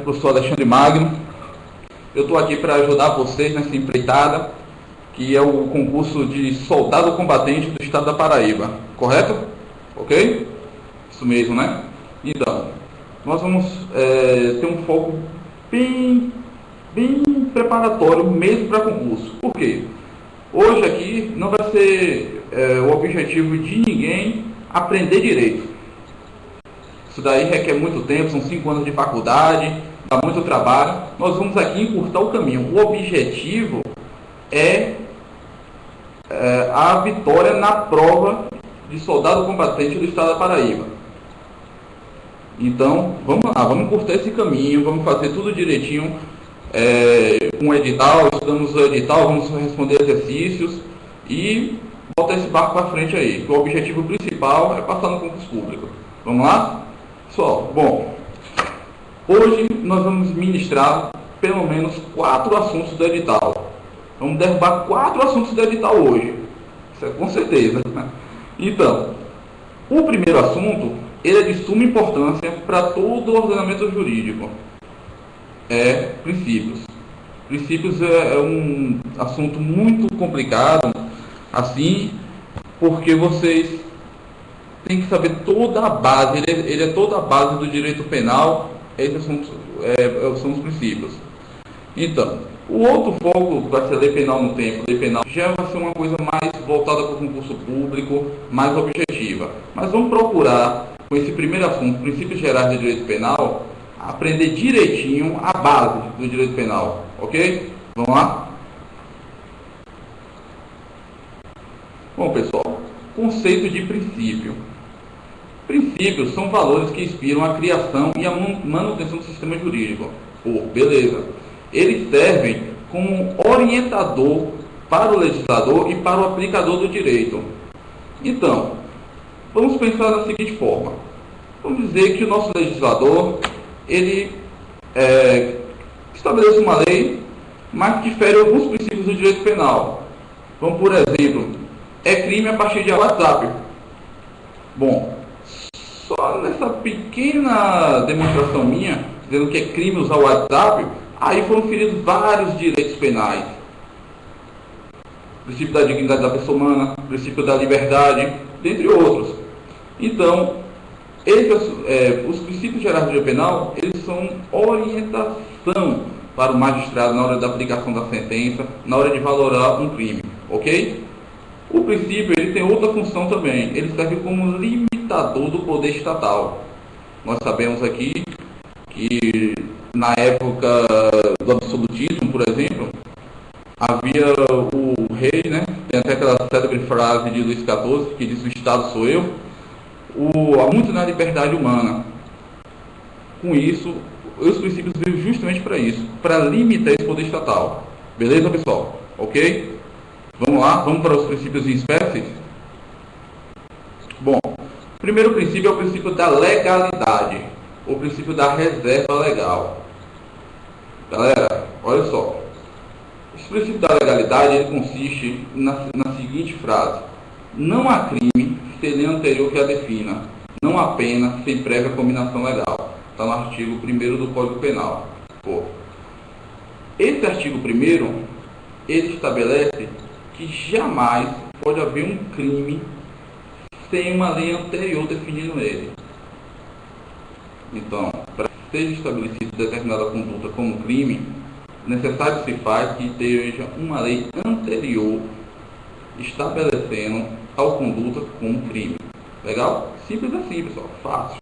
Professor Alexandre Magno. Eu estou aqui para ajudar vocês nessa empreitada, que é o concurso de soldado combatente do estado da Paraíba, correto? Ok? Isso mesmo, né? Então, nós vamos ter um foco bem preparatório mesmo para concurso. Por quê? Hoje aqui não vai ser o objetivo de ninguém aprender direito. Isso daí requer muito tempo, são 5 anos de faculdade, dá muito trabalho. Nós vamos aqui encurtar o caminho. O objetivo é a vitória na prova de soldado combatente do estado da Paraíba. Então, vamos lá, vamos encurtar esse caminho, vamos fazer tudo direitinho, com o edital, estudamos o edital, vamos responder exercícios e botar esse barco para frente aí. O objetivo principal é passar no concurso público. Vamos lá? Pessoal, bom, hoje nós vamos ministrar pelo menos 4 assuntos do edital. Vamos derrubar 4 assuntos do edital hoje. Isso é com certeza. Então, o primeiro assunto, ele é de suma importância para todo o ordenamento jurídico. É princípios. Princípios é um assunto muito complicado, assim, porque vocês têm que saber toda a base, ele é toda a base do direito penal, esses são os princípios. Então, o outro foco vai ser a lei penal no tempo. Lei penal já vai ser uma coisa mais voltada para o concurso público, mais objetiva. Mas vamos procurar, com esse primeiro assunto, princípios gerais do direito penal, aprender direitinho a base do direito penal, ok? Vamos lá? Bom, pessoal, conceito de princípio. Princípios são valores que inspiram a criação e a manutenção do sistema jurídico. Pô, beleza. Eles servem como orientador para o legislador e para o aplicador do direito. Então, vamos pensar da seguinte forma. Vamos dizer que o nosso legislador, ele estabelece uma lei, mas que fere alguns princípios do direito penal. Vamos, por exemplo, é crime a partir de WhatsApp. Bom, só nessa pequena demonstração minha, dizendo que é crime usar o WhatsApp, aí foram feridos vários direitos penais. Princípio da dignidade da pessoa humana, princípio da liberdade, dentre outros. Então, os princípios gerais do direito penal, eles são orientação para o magistrado na hora da aplicação da sentença, na hora de valorar um crime, ok? O princípio, ele tem outra função também, ele serve como limitador do poder estatal. Nós sabemos aqui que na época do absolutismo, por exemplo, havia o rei, né? Tem até aquela célebre frase de Luís XIV que diz: o Estado sou eu. Há muito na liberdade humana. Com isso, os princípios veio justamente para isso, para limitar esse poder estatal. Beleza, pessoal? Ok? Vamos lá, vamos para os princípios em espécies? Bom, o primeiro princípio é o princípio da legalidade, o princípio da reserva legal. Galera, olha só. Esse princípio da legalidade, ele consiste na seguinte frase: não há crime sem lei anterior que a defina, não há pena sem prévia combinação legal. Está no artigo 1º do Código Penal. Pô. Esse artigo 1º, ele estabelece que jamais pode haver um crime sem uma lei anterior definindo ele. Então, para que seja estabelecida determinada conduta como crime, necessário se faz que esteja uma lei anterior estabelecendo tal conduta como crime. Legal? Simples assim, pessoal. Fácil.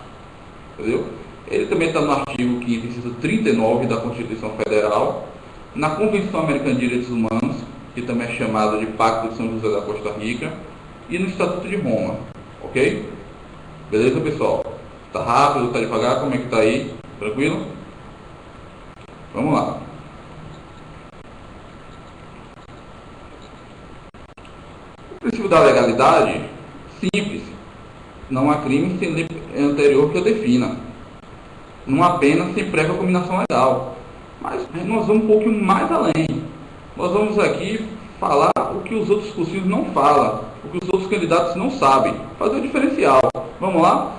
Entendeu? Ele também está no artigo 5º, inciso 39 da Constituição Federal, na Convenção Americana de Direitos Humanos, que também é chamado de Pacto de São José da Costa Rica, e no Estatuto de Roma. Ok? Beleza, pessoal? Tá rápido, tá devagar? Como é que tá aí? Tranquilo? Vamos lá. O princípio da legalidade, simples. Não há crime sem lei anterior que o defina. Não há pena sem prévia combinação legal. Mas nós vamos um pouquinho mais além. Nós vamos aqui falar o que os outros cursinhos não falam, o que os outros candidatos não sabem. Fazer o diferencial. Vamos lá?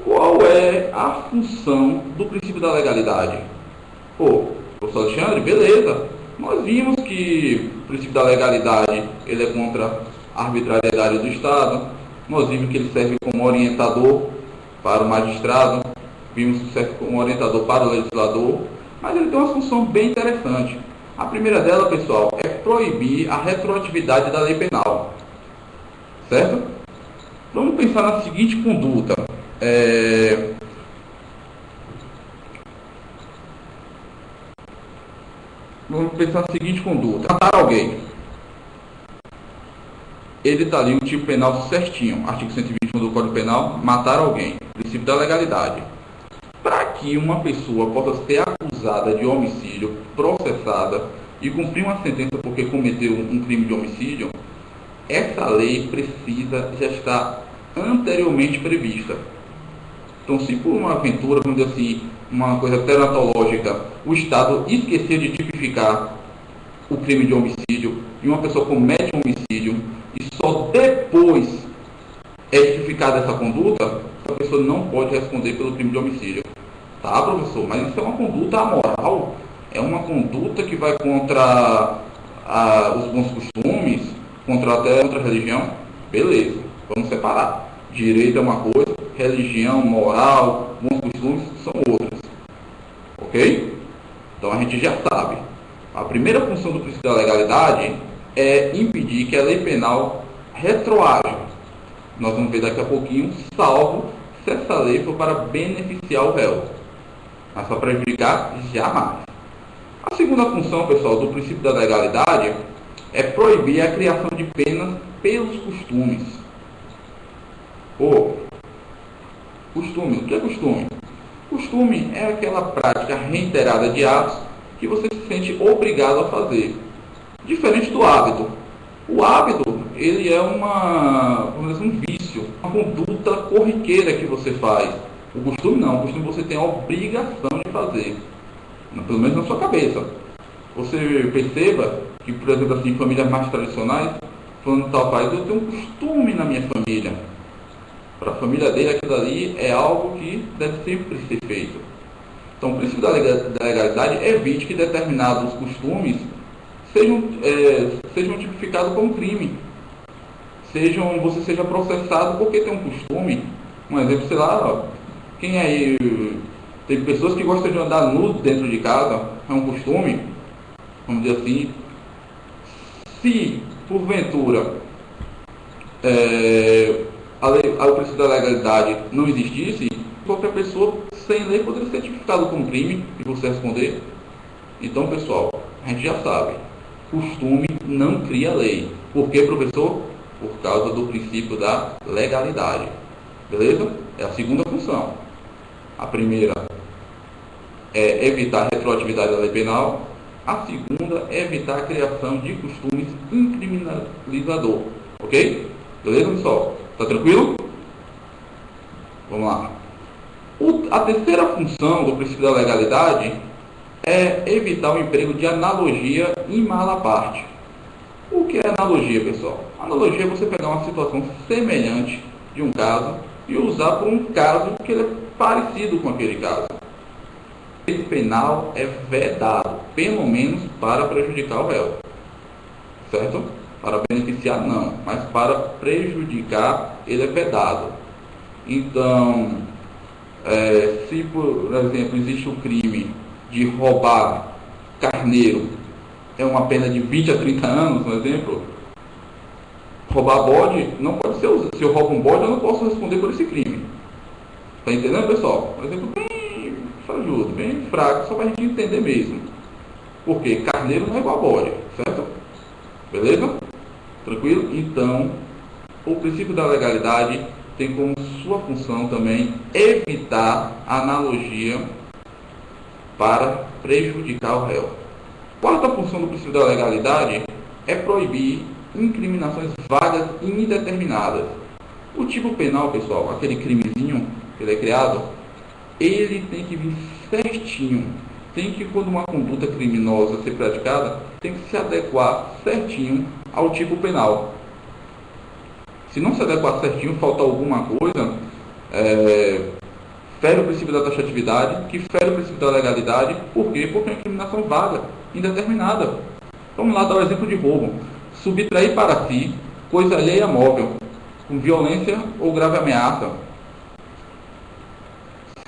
Qual é a função do princípio da legalidade? Pô, professor Alexandre, beleza. Nós vimos que o princípio da legalidade ele é contra a arbitrariedade do Estado. Nós vimos que ele serve como orientador para o magistrado. Vimos que serve como orientador para o legislador. Mas ele tem uma função bem interessante. A primeira dela, pessoal, é proibir a retroatividade da lei penal. Certo? Vamos pensar na seguinte conduta. Vamos pensar na seguinte conduta. Matar alguém. Ele está ali o tipo penal certinho. Artigo 121 do Código Penal, matar alguém. Princípio da legalidade. Para que uma pessoa possa ser acusada de homicídio, processada e cumprir uma sentença porque cometeu um crime de homicídio, essa lei precisa já estar anteriormente prevista. Então, se por uma aventura, vamos dizer assim, uma coisa teratológica, o Estado esquecer de tipificar o crime de homicídio e uma pessoa comete um homicídio e só depois é tipificada essa conduta, a pessoa não pode responder pelo crime de homicídio. Tá, professor? Mas isso é uma conduta amoral, é uma conduta que vai contra os bons costumes, contra a religião. Beleza, vamos separar. Direito é uma coisa, religião, moral, bons costumes são outras. Ok? Então a gente já sabe. A primeira função do princípio da legalidade é impedir que a lei penal retroaja. Nós vamos ver daqui a pouquinho, salvo se essa lei for para beneficiar o réu. Mas para prejudicar, jamais. A segunda função, pessoal, do princípio da legalidade é proibir a criação de penas pelos costumes. Costume. O que é costume? Costume é aquela prática reiterada de atos que você se sente obrigado a fazer. Diferente do hábito. O hábito, ele é um vício, uma conduta corriqueira que você faz. O costume não. O costume você tem a obrigação de fazer. Pelo menos na sua cabeça. Você perceba que, por exemplo, assim, em famílias mais tradicionais, falando tal pai, eu tenho um costume na minha família. Para a família dele, aquilo ali é algo que deve sempre ser feito. Então, o princípio da legalidade evite que determinados costumes sejam tipificados como crime. Você seja processado porque tem um costume. Um exemplo, sei lá, quem aí... Tem pessoas que gostam de andar nu dentro de casa, é um costume, vamos dizer assim. Se, porventura, o princípio da legalidade não existisse, qualquer pessoa sem lei poderia ser tipificado como crime e você responder. Então, pessoal, a gente já sabe, costume não cria lei. Por quê, professor? Por causa do princípio da legalidade. Beleza? É a segunda função. A primeira é evitar a retroatividade da lei penal. A segunda é evitar a criação de costumes incriminalizador. Ok? Beleza, pessoal? Tá tranquilo? Vamos lá. A terceira função do princípio da legalidade é evitar o emprego de analogia em mala parte. O que é analogia, pessoal? Analogia é você pegar uma situação semelhante de um caso e usar por um caso que ele é parecido com aquele caso. O direito penal é vedado, pelo menos para prejudicar o réu. Certo? Para beneficiar, não. Mas para prejudicar, ele é vedado. Então, se, por exemplo, existe o crime de roubar carneiro, é uma pena de 20 a 30 anos, por exemplo. Roubar bode, não pode ser usado. Se eu roubo um bode, eu não posso responder por esse crime. Está entendendo, pessoal? Por exemplo, bem fajuto, bem fraco, só para a gente entender mesmo. Porque carneiro não é igual a bode, certo? Beleza? Tranquilo? Então, o princípio da legalidade tem como sua função também evitar a analogia para prejudicar o réu. Quarta função do princípio da legalidade é proibir incriminações vagas e indeterminadas. O tipo penal, pessoal, aquele crimezinho que ele é criado, ele tem que vir certinho. Tem que, quando uma conduta criminosa ser praticada, tem que se adequar certinho ao tipo penal. Se não se adequar certinho, falta alguma coisa, fere o princípio da taxatividade, que fere o princípio da legalidade. Por quê? Porque é uma incriminação vaga, indeterminada. Vamos lá dar o exemplo de roubo. Subtrair para si coisa alheia móvel, com violência ou grave ameaça.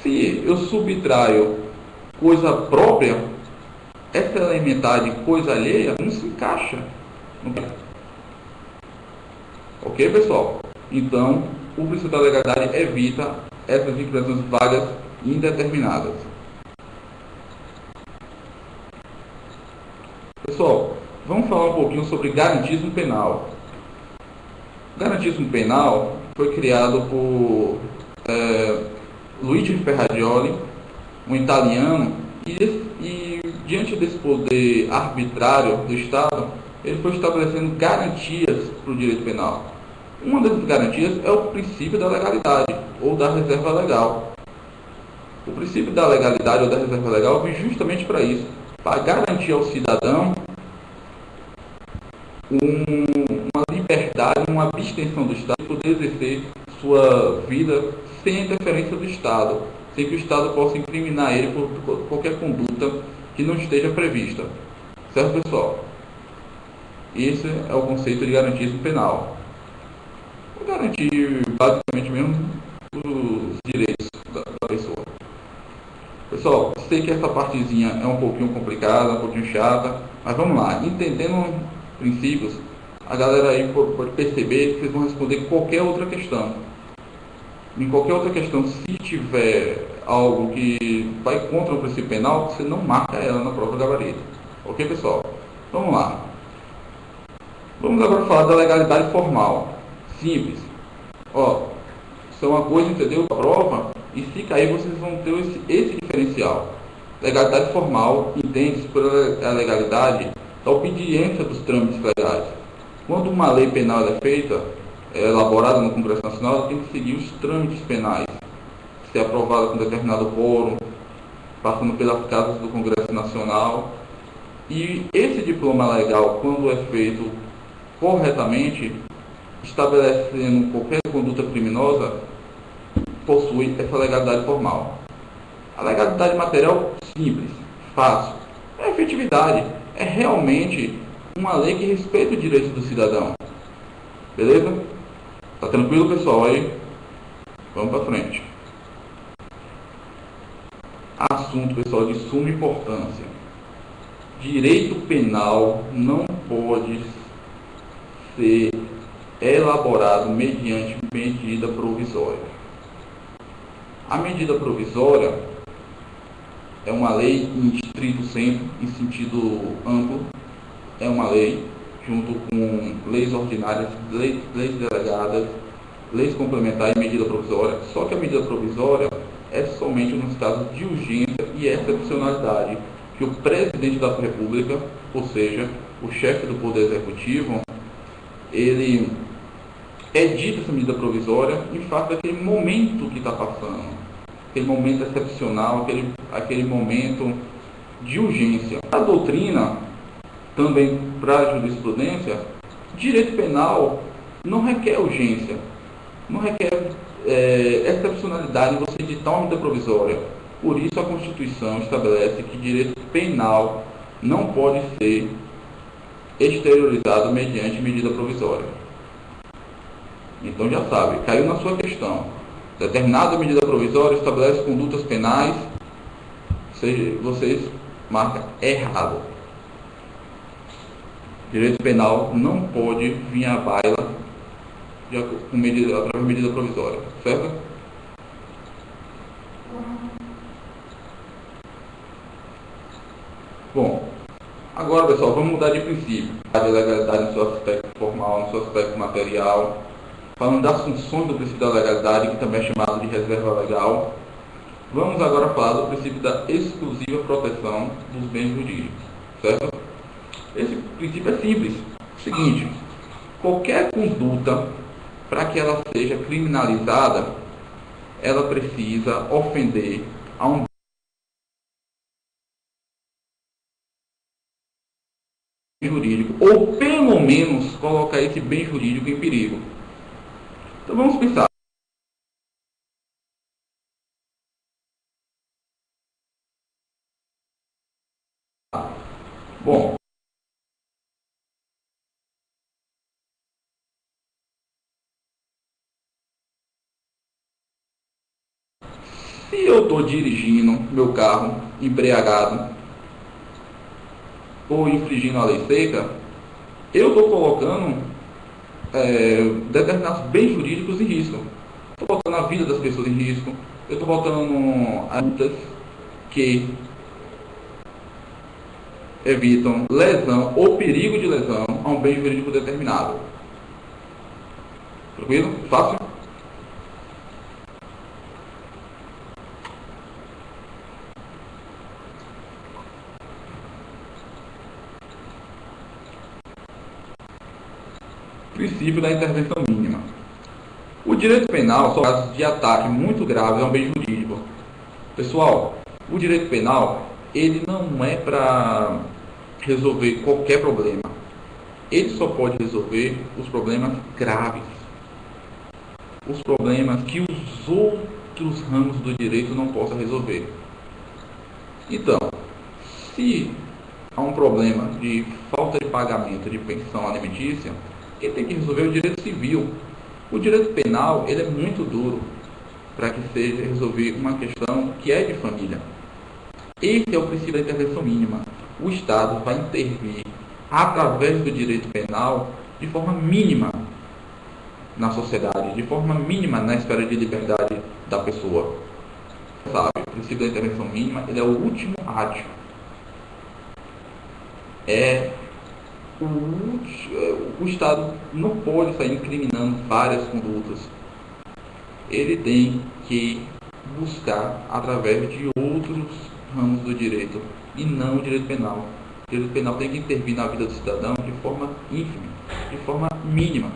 Se eu subtraio coisa própria, essa elementar de coisa alheia não se encaixa. Ok, pessoal? Então, o princípio da legalidade evita essas incriminações vagas indeterminadas. Pessoal, vamos falar um pouquinho sobre garantismo penal. Garantismo penal foi criado por Luigi Ferrajoli, um italiano, e diante desse poder arbitrário do Estado, ele foi estabelecendo garantias para o direito penal. Uma dessas garantias é o princípio da legalidade ou da reserva legal. O princípio da legalidade ou da reserva legal vem justamente para isso, para garantir ao cidadão uma liberdade, uma abstenção do Estado de poder exercer sua vida sem interferência do Estado, sem que o Estado possa incriminar ele por qualquer conduta que não esteja prevista. Certo, pessoal? Esse é o conceito de garantismo penal. Garantir basicamente mesmo os direitos da pessoa. Pessoal, sei que essa partezinha é um pouquinho complicada, um pouquinho chata, mas vamos lá. Entendendo princípios, a galera aí pode perceber que vocês vão responder qualquer outra questão. Em qualquer outra questão, se tiver algo que vai contra o princípio penal, você não marca ela na prova gabarito. Ok, pessoal? Vamos lá. Vamos agora falar da legalidade formal. Simples. Ó, isso é uma coisa, entendeu? A prova, e se cair, vocês vão ter esse diferencial. Legalidade formal entende-se por a legalidade da obediência dos trâmites legais. Quando uma lei penal é feita, elaborada no Congresso Nacional, ela tem que seguir os trâmites penais, ser aprovada com determinado quórum, passando pelas casas do Congresso Nacional. E esse diploma legal, quando é feito corretamente, estabelecendo qualquer conduta criminosa, possui essa legalidade formal. A legalidade material, simples, fácil, é efetividade, é realmente uma lei que respeita o direito do cidadão. Beleza? Tá tranquilo, pessoal? Aí, vamos para frente. Assunto, pessoal, de suma importância. Direito penal não pode ser elaborado mediante medida provisória. A medida provisória é uma lei em estrito senso, em sentido amplo, é uma lei junto com leis ordinárias, leis delegadas, leis complementares e medida provisória, só que a medida provisória é somente nos casos de urgência e excepcionalidade, que o presidente da República, ou seja, o chefe do Poder Executivo, ele edita essa medida provisória em face daquele momento que está passando, aquele momento excepcional, aquele momento de urgência. A doutrina, também para a jurisprudência, direito penal não requer urgência, não requer excepcionalidade em você editar uma medida provisória. Por isso a Constituição estabelece que direito penal não pode ser exteriorizado mediante medida provisória. Então já sabe, caiu na sua questão. Determinada medida provisória estabelece condutas penais, vocês marcam errado. Direito penal não pode vir à baila através de medida provisória, certo? Bom, agora, pessoal, vamos mudar de princípio. A legalidade no seu aspecto formal, no seu aspecto material. Falando das funções do princípio da legalidade, que também é chamado de reserva legal. Vamos agora falar do princípio da exclusiva proteção dos bens jurídicos, certo? Esse princípio é simples. Seguinte, qualquer conduta, para que ela seja criminalizada, ela precisa ofender a um bem jurídico, ou pelo menos colocar esse bem jurídico em perigo. Então vamos pensar. Bom, se eu estou dirigindo meu carro embriagado ou infringindo a lei seca, eu estou colocando determinados bens jurídicos em risco. Estou botando a vida das pessoas em risco. Eu estou botando multas que evitam lesão ou perigo de lesão a um bem jurídico determinado. Tranquilo? Fácil? Princípio da intervenção mínima. O direito penal são casos de ataque muito graves a um bem jurídico. Pessoal, o direito penal, ele não é para resolver qualquer problema. Ele só pode resolver os problemas graves. Os problemas que os outros ramos do direito não possam resolver. Então, se há um problema de falta de pagamento de pensão alimentícia, quem tem que resolver é o direito civil. O direito penal, ele é muito duro para que seja resolver uma questão que é de família. Esse é o princípio da intervenção mínima. O Estado vai intervir através do direito penal de forma mínima na sociedade, de forma mínima na esfera de liberdade da pessoa. Sabe, o princípio da intervenção mínima, ele é o último átio. O Estado não pode sair incriminando várias condutas. Ele tem que buscar através de outros ramos do direito e não o direito penal. O direito penal tem que intervir na vida do cidadão de forma ínfima, de forma mínima.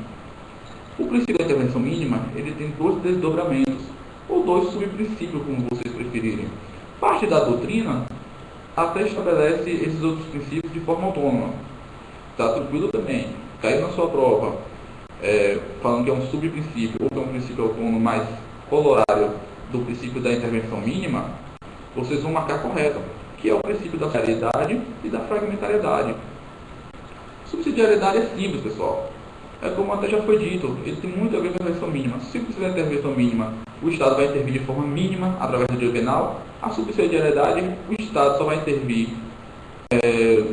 O princípio da intervenção mínima, ele tem dois desdobramentos, ou dois subprincípios, como vocês preferirem. Parte da doutrina até estabelece esses outros princípios de forma autônoma. Está tranquilo também. Caiu na sua prova, falando que é um subprincípio ou que é um princípio autônomo mais corolário do princípio da intervenção mínima, vocês vão marcar correto, que é o princípio da subsidiariedade e da fragmentariedade. Subsidiariedade é simples, pessoal. É como até já foi dito, ele tem muito a ver com a intervenção mínima. Se precisa da intervenção mínima, o Estado vai intervir de forma mínima através do direito penal. A subsidiariedade, o Estado só vai intervir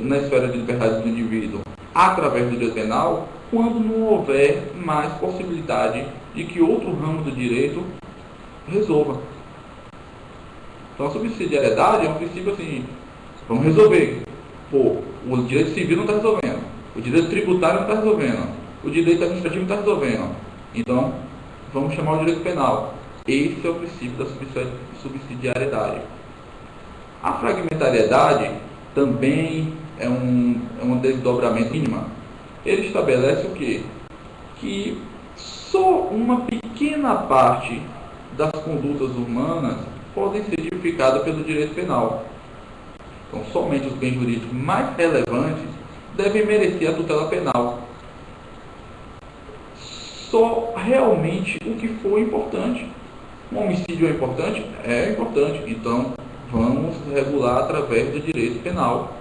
na esfera de liberdade do indivíduo através do direito penal quando não houver mais possibilidade de que outro ramo do direito resolva. Então a subsidiariedade é um princípio assim, vamos resolver. Pô, o direito civil não está resolvendo, o direito tributário não está resolvendo, o direito administrativo não está resolvendo. Então, vamos chamar o direito penal. Esse é o princípio da subsidiariedade. A fragmentariedade também é um desdobramento mínimo. Ele estabelece o quê? Que só uma pequena parte das condutas humanas podem ser tipificadas pelo direito penal. Então, somente os bens jurídicos mais relevantes devem merecer a tutela penal. Só realmente o que for importante. Um homicídio é importante? É importante. Então, vamos regular através do direito penal.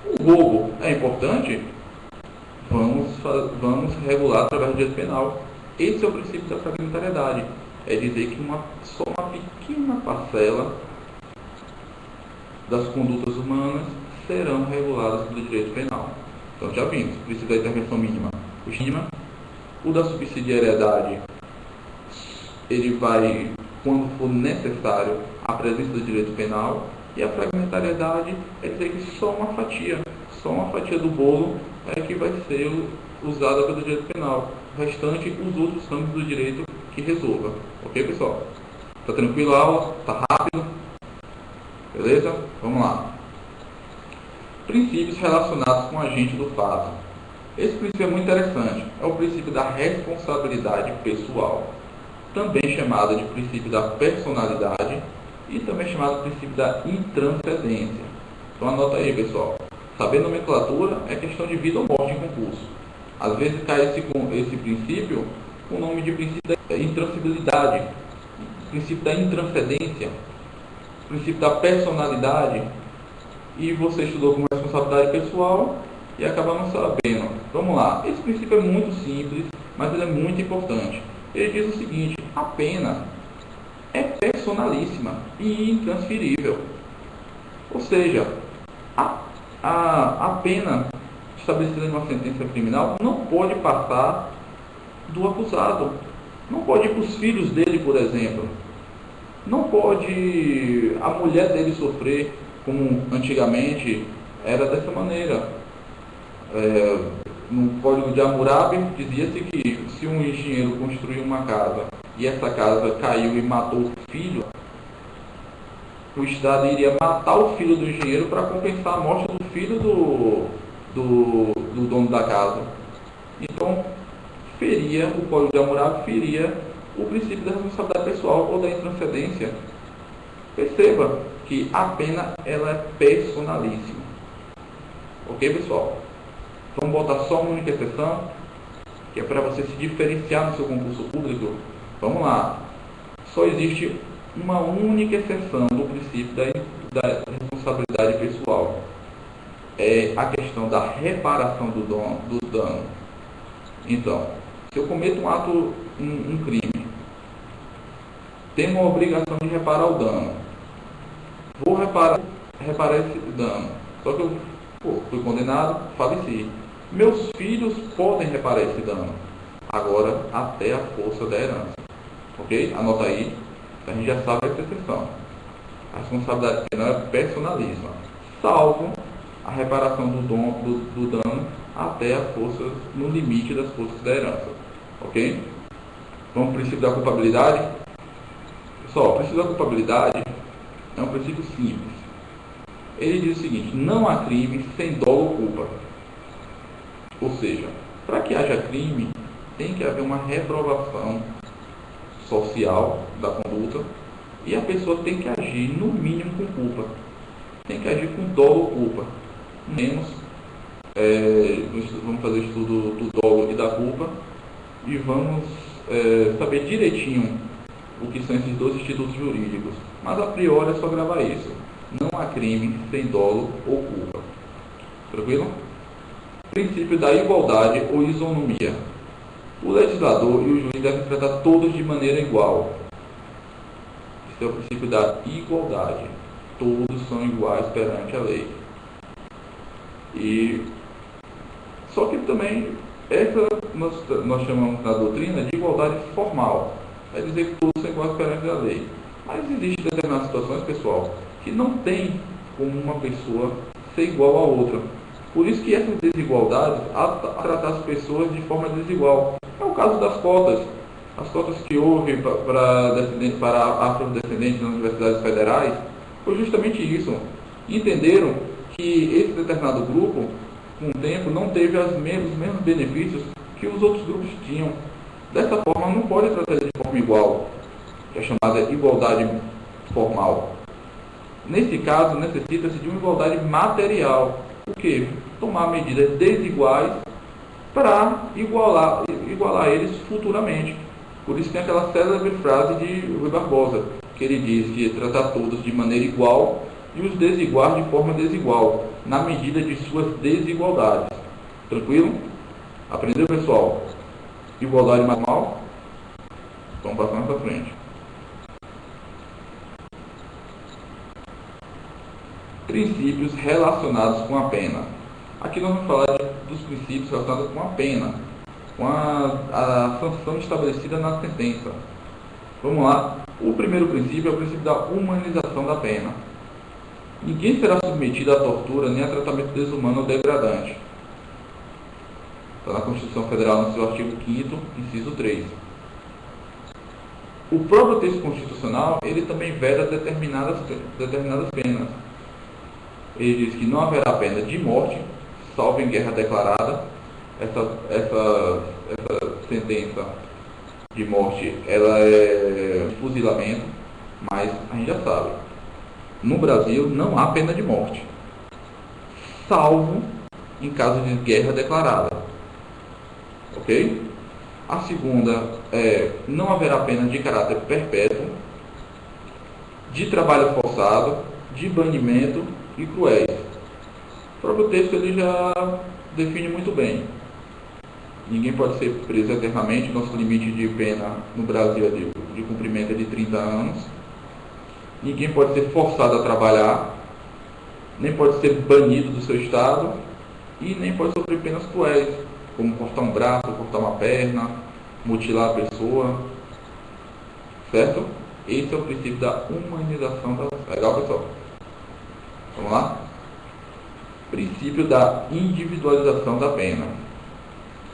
O roubo é importante? Vamos regular através do direito penal. Esse é o princípio da fragmentariedade. É dizer que só uma pequena parcela das condutas humanas serão reguladas pelo direito penal. Então já vimos, o princípio da intervenção mínima. O da subsidiariedade, ele vai, quando for necessário, a presença do direito penal. E a fragmentariedade é dizer que só uma fatia do bolo é que vai ser usada pelo direito penal. O restante, os outros ramos do direito que resolva. Ok, pessoal? Tá tranquilo a aula? Tá rápido? Beleza? Vamos lá. Princípios relacionados com o agente do fato. Esse princípio é muito interessante. É o princípio da responsabilidade pessoal, também chamado de princípio da personalidade e também chamado de princípio da intranscendência. Então anota aí, pessoal. Saber nomenclatura é questão de vida ou morte em concurso. Às vezes cai esse princípio com o nome de princípio da intransibilidade, princípio da intranscendência, princípio da personalidade. e você estudou com responsabilidade pessoal e acaba não sabendo. Vamos lá, esse princípio é muito simples, mas ele é muito importante. Ele diz o seguinte: a pena é personalíssima e intransferível. Ou seja, a pena estabelecida em uma sentença criminal não pode passar do acusado. Não pode ir para os filhos dele, por exemplo. Não pode a mulher dele sofrer, como antigamente era dessa maneira. No Código de Hammurabi dizia-se que se um engenheiro construiu uma casa e essa casa caiu e matou o filho, o Estado iria matar o filho do engenheiro para compensar a morte do filho do dono da casa. Então, o Código de Hammurabi feria o princípio da responsabilidade pessoal ou da intranscendência. Perceba que a pena ela é personalíssima. Ok, pessoal? Vamos botar só uma única exceção, que é para você se diferenciar no seu concurso público. Vamos lá. Só existe uma única exceção do princípio da responsabilidade pessoal. É a questão da reparação do dano. Então, se eu cometo um crime, tenho uma obrigação de reparar o dano. Vou reparar esse dano. Só que eu fui condenado, faleci. Meus filhos podem reparar esse dano. Agora, até a força da herança. Ok? Anota aí. A gente já sabe essa exceção. A responsabilidade penal é personalíssima, salvo a reparação do dano até a força, no limite das forças da herança. Ok? Vamos para o princípio da culpabilidade. Pessoal, o princípio da culpabilidade é um princípio simples. Ele diz o seguinte: não há crime sem dolo ou culpa. Ou seja, para que haja crime, tem que haver uma reprovação social da conduta e a pessoa tem que agir, no mínimo, com culpa. Tem que agir com dolo ou culpa. Menos, vamos fazer o estudo do dolo e da culpa e vamos saber direitinho o que são esses dois institutos jurídicos. Mas, a priori, é só gravar isso. Não há crime sem dolo ou culpa. Tranquilo? Princípio da igualdade ou isonomia. O legislador e o juiz devem tratar todos de maneira igual. Esse é o princípio da igualdade. Todos são iguais perante a lei. Só que também, essa nós chamamos na doutrina de igualdade formal. É dizer que todos são iguais perante a lei. Mas existem determinadas situações, pessoal, que não tem como uma pessoa ser igual a outra. Por isso que essas desigualdades, a tratar as pessoas de forma desigual. É o caso das cotas. As cotas que houve para afrodescendentes nas universidades federais, foi justamente isso. Entenderam que esse determinado grupo, com o tempo, não teve os mesmos benefícios que os outros grupos tinham. Dessa forma, não pode tratar de forma igual, que é chamada igualdade formal. Nesse caso, necessita-se de uma igualdade material. O que? Tomar medidas desiguais para igualar eles futuramente. Por isso tem aquela célebre frase de Rui Barbosa, que ele diz que tratar todos de maneira igual e os desiguais de forma desigual, na medida de suas desigualdades. Tranquilo? Aprendeu, pessoal? Igualdade normal? Vamos passando para frente. Princípios relacionados com a pena. Aqui nós vamos falar dos princípios relacionados com a pena, com a sanção estabelecida na sentença. Vamos lá. O primeiro princípio é o princípio da humanização da pena. Ninguém será submetido à tortura nem a tratamento desumano ou degradante. Está na Constituição Federal, no seu artigo 5º, inciso 3. O próprio texto constitucional, ele também veda determinadas penas. Ele diz que não haverá pena de morte, salvo em guerra declarada. Essa sentença de morte, ela é fuzilamento, mas a gente já sabe. No Brasil não há pena de morte, salvo em caso de guerra declarada. Ok? A segunda é: não haverá pena de caráter perpétuo, de trabalho forçado, de banimento e cruéis. O próprio texto ele já define muito bem. Ninguém pode ser preso eternamente. Nosso limite de pena no Brasil é de cumprimento é de 30 anos. Ninguém pode ser forçado a trabalhar, nem pode ser banido do seu estado e nem pode sofrer penas cruéis, como cortar um braço, cortar uma perna, mutilar a pessoa, certo? Esse é o princípio da humanização da... Legal, pessoal? Vamos lá? Princípio da individualização da pena.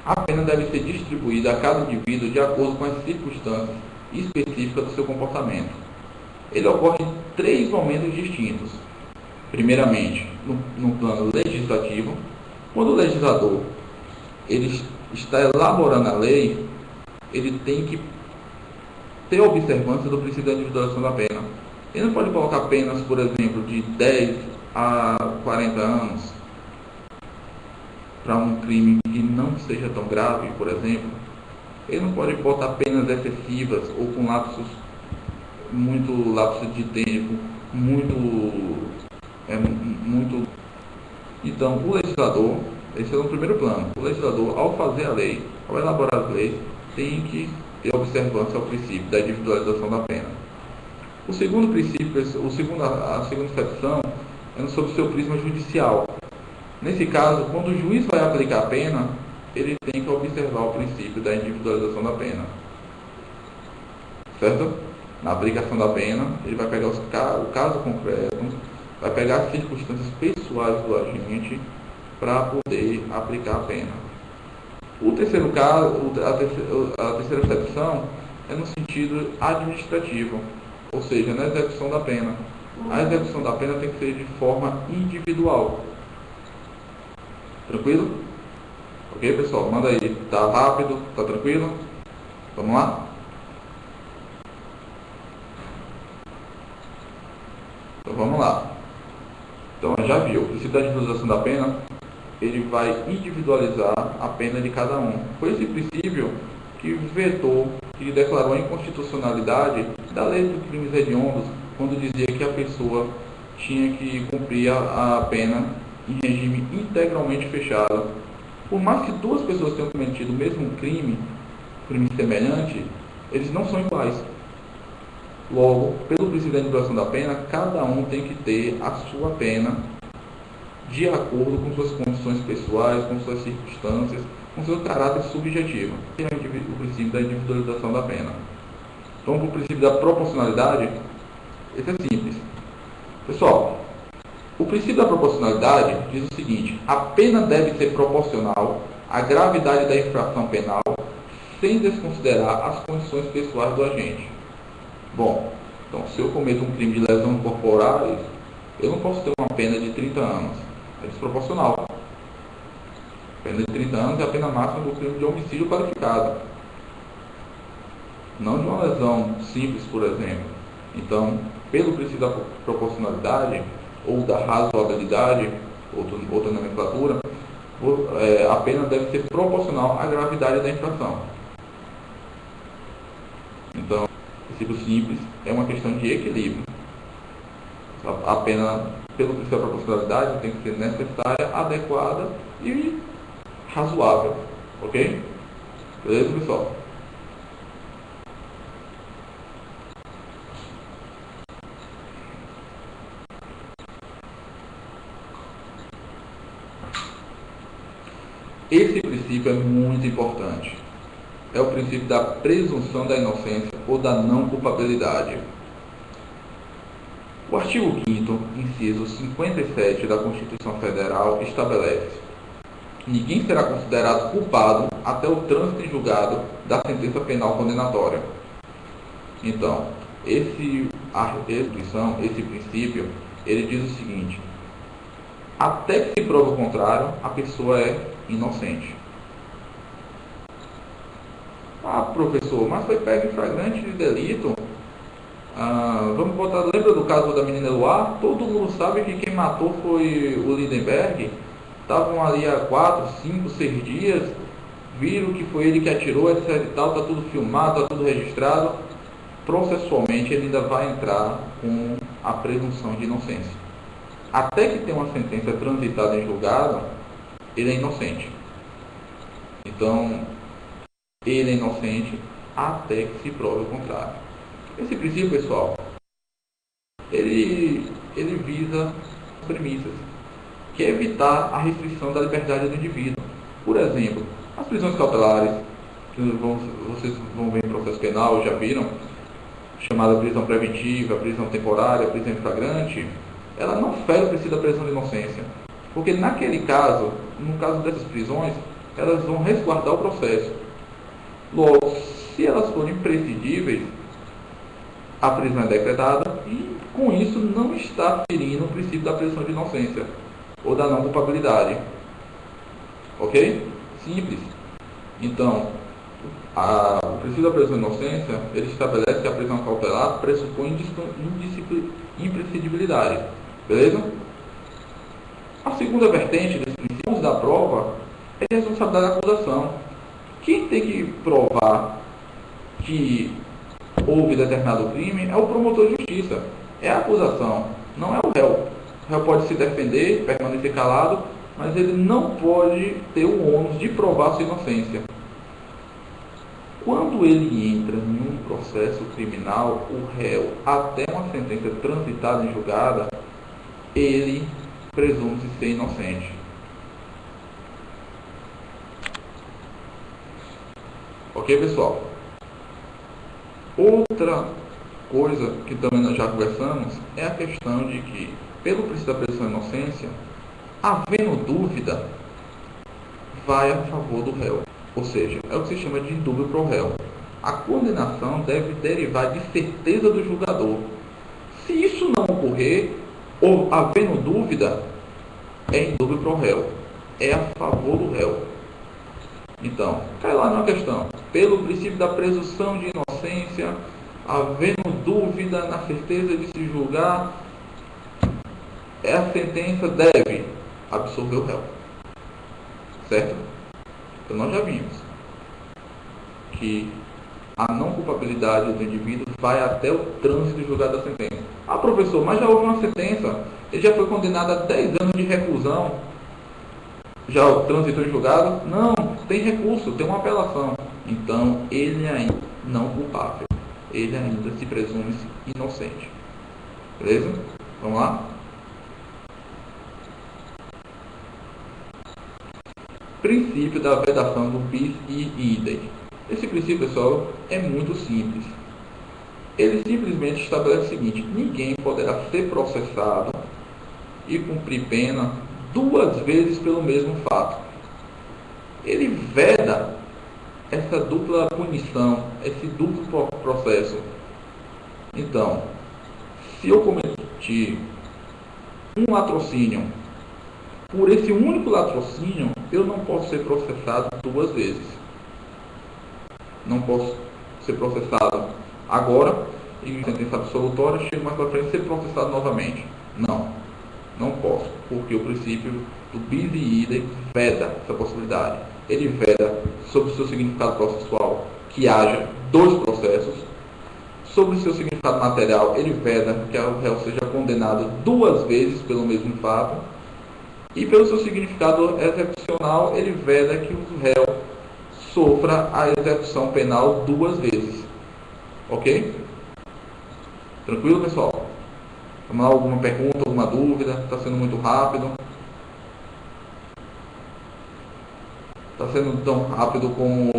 A pena deve ser distribuída a cada indivíduo de acordo com as circunstâncias específicas do seu comportamento. Ele ocorre em 3 momentos distintos. Primeiramente, no plano legislativo, quando o legislador ele está elaborando a lei, ele tem que ter observância do princípio da individualização da pena. Ele não pode colocar penas, por exemplo, de 10 a 40 anos para um crime que não seja tão grave, por exemplo. Ele não pode botar penas excessivas ou com lapsos de tempo, muito. Então, o legislador, esse é o primeiro plano. O legislador, ao fazer a lei, ao elaborar as leis, tem que ter observância ao princípio da individualização da pena. O segundo princípio, a segunda secção, é sobre o seu prisma judicial. Nesse caso, quando o juiz vai aplicar a pena, ele tem que observar o princípio da individualização da pena. Certo? Na aplicação da pena, ele vai pegar o caso concreto, vai pegar as circunstâncias pessoais do agente para poder aplicar a pena. O terceiro caso, a terceira secção é no sentido administrativo, ou seja, na execução da pena. A execução da pena tem que ser de forma individual. Tranquilo? Ok, pessoal? Manda aí. Tá rápido? Tá tranquilo? Vamos lá? Então vamos lá. Então já viu, o princípio da individualização da pena, ele vai individualizar a pena de cada um. Foi esse princípio que vetou, que declarou a inconstitucionalidade da lei dos crimes hediondos, quando dizia que a pessoa tinha que cumprir a pena em regime integralmente fechado. Por mais que 2 pessoas tenham cometido o mesmo crime semelhante, eles não são iguais. Logo, pelo princípio da individualização da pena, cada um tem que ter a sua pena de acordo com suas condições pessoais, com suas circunstâncias, com seu caráter subjetivo. Esse é o princípio da individualização da pena. Vamos para o princípio da proporcionalidade. Esse é simples. Pessoal, o princípio da proporcionalidade diz o seguinte: a pena deve ser proporcional à gravidade da infração penal, sem desconsiderar as condições pessoais do agente. Bom, então se eu cometo um crime de lesão corporais, eu não posso ter uma pena de 30 anos. É desproporcional. A pena de 30 anos é a pena máxima do crime de homicídio qualificado. Não de uma lesão simples, por exemplo. Então, pelo princípio da proporcionalidade, ou da razoabilidade, outra nomenclatura, a pena deve ser proporcional à gravidade da infração. Então, princípio simples é uma questão de equilíbrio. A pena, pelo princípio da proporcionalidade, tem que ser necessária, adequada e razoável. Ok? Beleza, pessoal? Esse princípio é muito importante. É o princípio da presunção da inocência ou da não culpabilidade. O artigo 5º, inciso 57 da Constituição Federal estabelece: ninguém será considerado culpado até o trânsito em julgado da sentença penal condenatória. Então, esse princípio, ele diz o seguinte: até que se prove o contrário, a pessoa é inocente. Ah, professor, mas foi pego em flagrante de delito. Vamos botar, lembra do caso da menina Luar? Todo mundo sabe que quem matou foi o Lindenberg. Estavam ali há 4, 5, 6 dias, viram que foi ele que atirou, etc e tal, está tudo filmado, está tudo registrado. Processualmente ele ainda vai entrar com a presunção de inocência. até que tenha uma sentença transitada em julgado, ele é inocente. Então, ele é inocente até que se prove o contrário. Esse princípio, pessoal, ele visa as premissas, que é evitar a restrição da liberdade do indivíduo. Por exemplo, as prisões cautelares, que vocês vão ver em processo penal, já viram, chamada prisão preventiva, prisão temporária, prisão em flagrante, ela não fere o princípio da presunção de inocência. Porque naquele caso, no caso dessas prisões, elas vão resguardar o processo. Logo, se elas forem imprescindíveis, a prisão é decretada e, com isso, não está ferindo o princípio da presunção de inocência ou da não culpabilidade. Ok? Simples. Então, o princípio da presunção de inocência, ele estabelece que a prisão cautelar pressupõe imprescindibilidade. Beleza? A segunda vertente desse princípio da prova é a responsabilidade da acusação. Quem tem que provar que houve determinado crime é o promotor de justiça. É a acusação, não é o réu. O réu pode se defender, permanecer calado, mas ele não pode ter o ônus de provar sua inocência. Quando ele entra em um processo criminal, o réu, até uma sentença transitada em julgada, ele presume-se ser inocente. Ok, pessoal? Outra coisa que também nós já conversamos é a questão de que, pelo princípio da presunção de inocência, havendo dúvida, vai a favor do réu. Ou seja, é o que se chama de indúbio pro réu. A condenação deve derivar de certeza do julgador. Se isso não ocorrer, ou havendo dúvida, é indúbio pro réu. É a favor do réu. Então, cai lá numa questão. Pelo princípio da presunção de inocência, havendo dúvida na certeza de se julgar, a sentença deve absolver o réu. Certo? Então nós já vimos que a não culpabilidade do indivíduo vai até o trânsito julgado da sentença. Ah, professor, mas já houve uma sentença, ele já foi condenado a 10 anos de reclusão, já transitou em julgado? Não, tem recurso, tem uma apelação. Então, ele ainda não culpável. Ele ainda se presume inocente. Beleza? Vamos lá? Princípio da vedação do bis e idem. Esse princípio, pessoal, é muito simples. Ele simplesmente estabelece o seguinte: ninguém poderá ser processado e cumprir pena 2 vezes pelo mesmo fato. Ele veda essa dupla punição, esse duplo processo. Então, se eu cometi um latrocínio, por esse único latrocínio, eu não posso ser processado 2 vezes. Não posso ser processado agora e sentença absolutória, chego mais para frente e ser processado novamente. Não, não posso, porque o princípio do bis e idem veda essa possibilidade. Ele veda, sobre o seu significado processual, que haja 2 processos. Sobre o seu significado material, ele veda que o réu seja condenado 2 vezes pelo mesmo fato. E pelo seu significado execucional, ele veda que o réu sofra a execução penal 2 vezes. Ok? Tranquilo, pessoal? Vamos lá, alguma pergunta, alguma dúvida? Está sendo muito rápido? Está sendo tão rápido como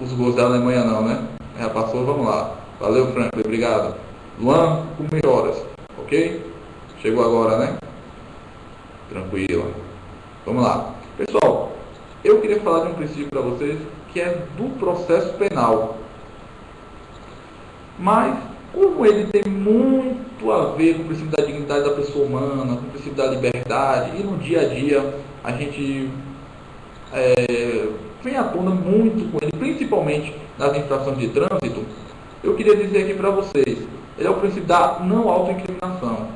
os gols da Alemanha não, né? Já passou, vamos lá. Valeu, Franklin, obrigado. Luan, com melhoras, ok? Chegou agora, né? Tranquilo. Vamos lá. Pessoal, eu queria falar de um princípio para vocês que é do processo penal. Mas, como ele tem muito a ver com o princípio da dignidade da pessoa humana, com o princípio da liberdade, e no dia a dia a gente vem à tona muito com ele, principalmente nas infrações de trânsito, eu queria dizer aqui para vocês, ele é o princípio da não autoincriminação,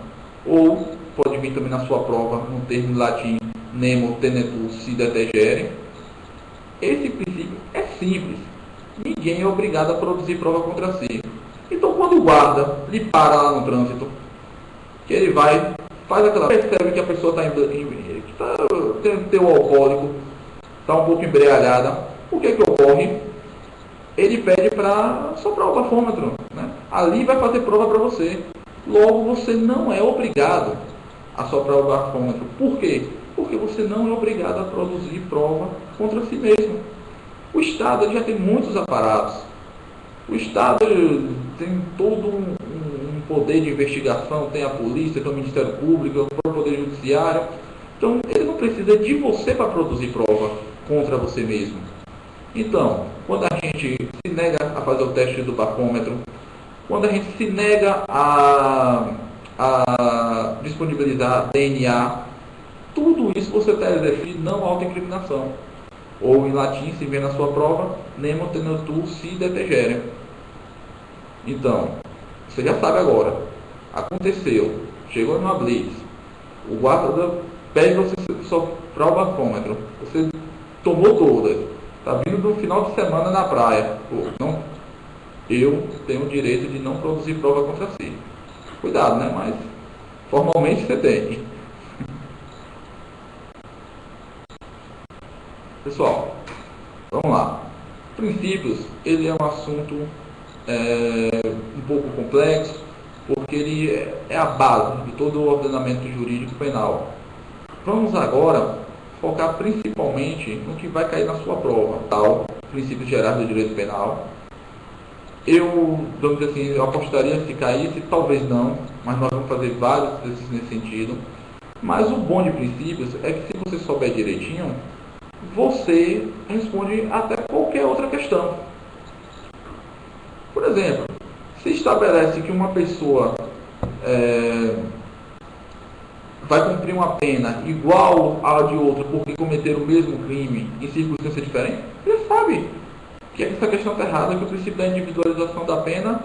ou pode vir também na sua prova, no termo em latim, nemo tenetur si detegere. Esse princípio é simples, ninguém é obrigado a produzir prova contra si. Então, quando o guarda lhe para lá no trânsito, que ele vai, faz aquela, percebe que a pessoa tem teu alcoólico, está um pouco embriagada. O que ocorre? Ele pede para soprar o bafômetro, né? Ali vai fazer prova para você. Logo, você não é obrigado a soprar o bafômetro. Por quê? Porque você não é obrigado a produzir prova contra si mesmo. O Estado já tem muitos aparatos. O Estado tem todo um poder de investigação, tem a polícia, tem o Ministério Público, tem o Poder Judiciário. Então, ele não precisa de você para produzir prova contra você mesmo. Então, quando a gente se nega a fazer o teste do bafômetro, quando a gente se nega a disponibilizar DNA, tudo isso você está exercendo não autoincriminação. Ou em latim, se vê na sua prova, nemo tenetur si detegere. Então, você já sabe agora. Aconteceu, chegou numa blitz, o guarda pede você soprar o bafômetro, você tomou todas, está vindo do final de semana na praia. Pô, não, eu tenho o direito de não produzir prova contra si. Cuidado, né? Mas formalmente você tem. Pessoal, vamos lá. Princípios, ele é um assunto um pouco complexo, porque ele é a base de todo o ordenamento jurídico penal. Vamos agora focar principalmente no que vai cair na sua prova, tal, princípios gerais do direito penal. Eu, vamos dizer assim, eu apostaria se caísse, talvez não, mas nós vamos fazer vários exercícios nesse sentido. Mas o bom de princípios é que se você souber direitinho, você responde até qualquer outra questão. Por exemplo, se estabelece que uma pessoa vai cumprir uma pena igual à de outra porque cometer o mesmo crime em circunstância diferente, você sabe que essa questão está errada, que o princípio da individualização da pena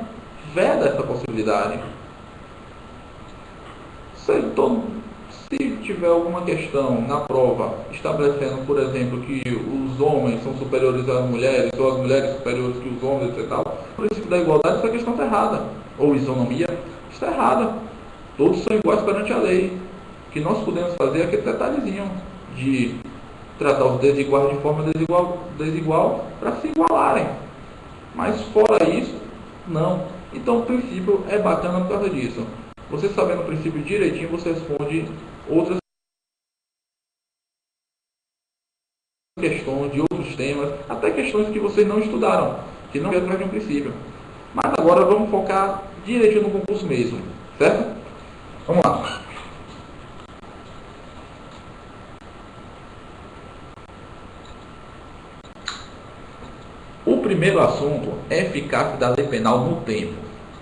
veda essa possibilidade. Se tiver alguma questão na prova estabelecendo, por exemplo, que os homens são superiores às mulheres, ou as mulheres superiores que os homens, etc., o princípio da igualdade, essa questão está errada. Ou isonomia, está errada. Todos são iguais perante a lei. O que nós podemos fazer é aquele detalhezinho de tratar os desiguais de forma desigual para se igualarem. Mas fora isso, não. Então o princípio é bacana por causa disso. Você sabendo o princípio direitinho, você responde outras questões de outros temas, até questões que vocês não estudaram, que não é atrás de um princípio. Mas agora vamos focar direitinho no concurso mesmo, certo? Vamos lá. O primeiro assunto é eficácia da lei penal no tempo.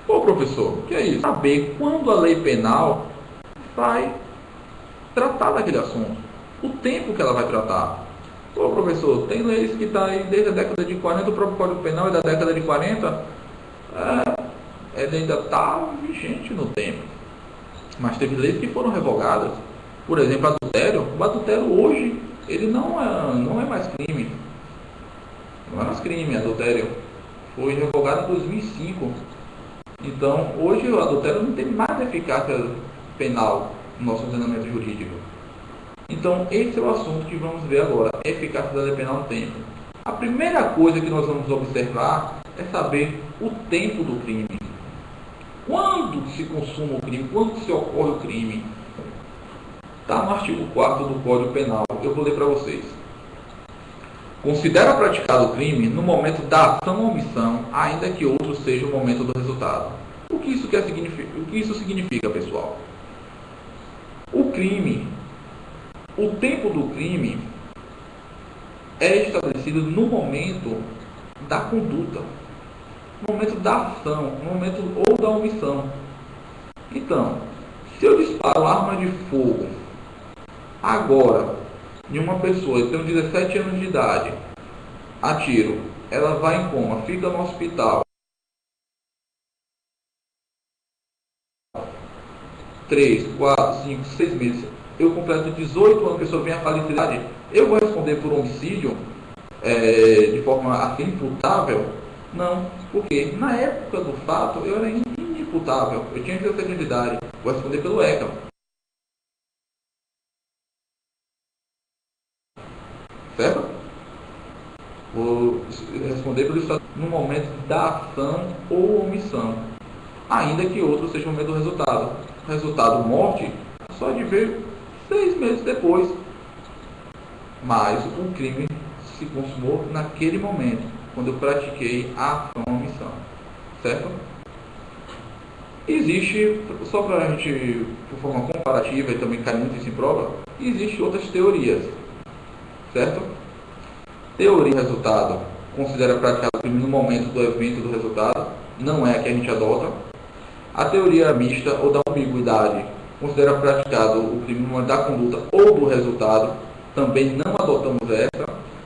Ô professor, o que é isso? Saber quando a lei penal vai tratar daquele assunto. O tempo que ela vai tratar. Ô professor, tem leis que estão aí desde a década de 40, o próprio Código Penal é da década de 40. Ele ainda está vigente no tempo. Mas teve leis que foram revogadas. Por exemplo, adultério. O adultério hoje, ele não é mais crime. Não é mais crime, adultério. Foi revogado em 2005. Então, hoje o adultério não tem mais eficácia penal no nosso ordenamento jurídico. Então, esse é o assunto que vamos ver agora, eficácia da lei penal no tempo. A primeira coisa que nós vamos observar é saber o tempo do crime. Quando se consuma o crime, quando se ocorre o crime. Está no artigo 4º do Código Penal. Eu vou ler para vocês. Considera praticado o crime no momento da ação ou omissão, ainda que outro seja o momento do resultado. O que isso significa, pessoal? O crime, o tempo do crime é estabelecido no momento da conduta, no momento da ação, no momento ou da omissão. Então, se eu disparo arma de fogo agora de uma pessoa, eu tenho 17 anos de idade, atiro, ela vai em coma, fica no hospital, 3, 4, 5, 6 meses, eu completo 18 anos, a pessoa vem a falecer, eu vou responder por homicídio de forma assim imputável? Não, porque na época do fato eu era inimputável, eu tinha 17 anos de idade. Vou responder pelo ECA. Certo? Vou responder pelo estado no momento da ação ou omissão, ainda que outro seja o momento do resultado. O resultado morte só de ver 6 meses depois, mas o crime se consumou naquele momento, quando eu pratiquei a ação ou omissão. Certo? Existe, só para a gente, por forma comparativa e também cai muito isso em prova, existem outras teorias. Certo? Teoria resultado considera praticado o crime no momento do evento do resultado, não é a que a gente adota. A teoria mista ou da ambiguidade considera praticado o crime no momento da conduta ou do resultado, também não adotamos essa.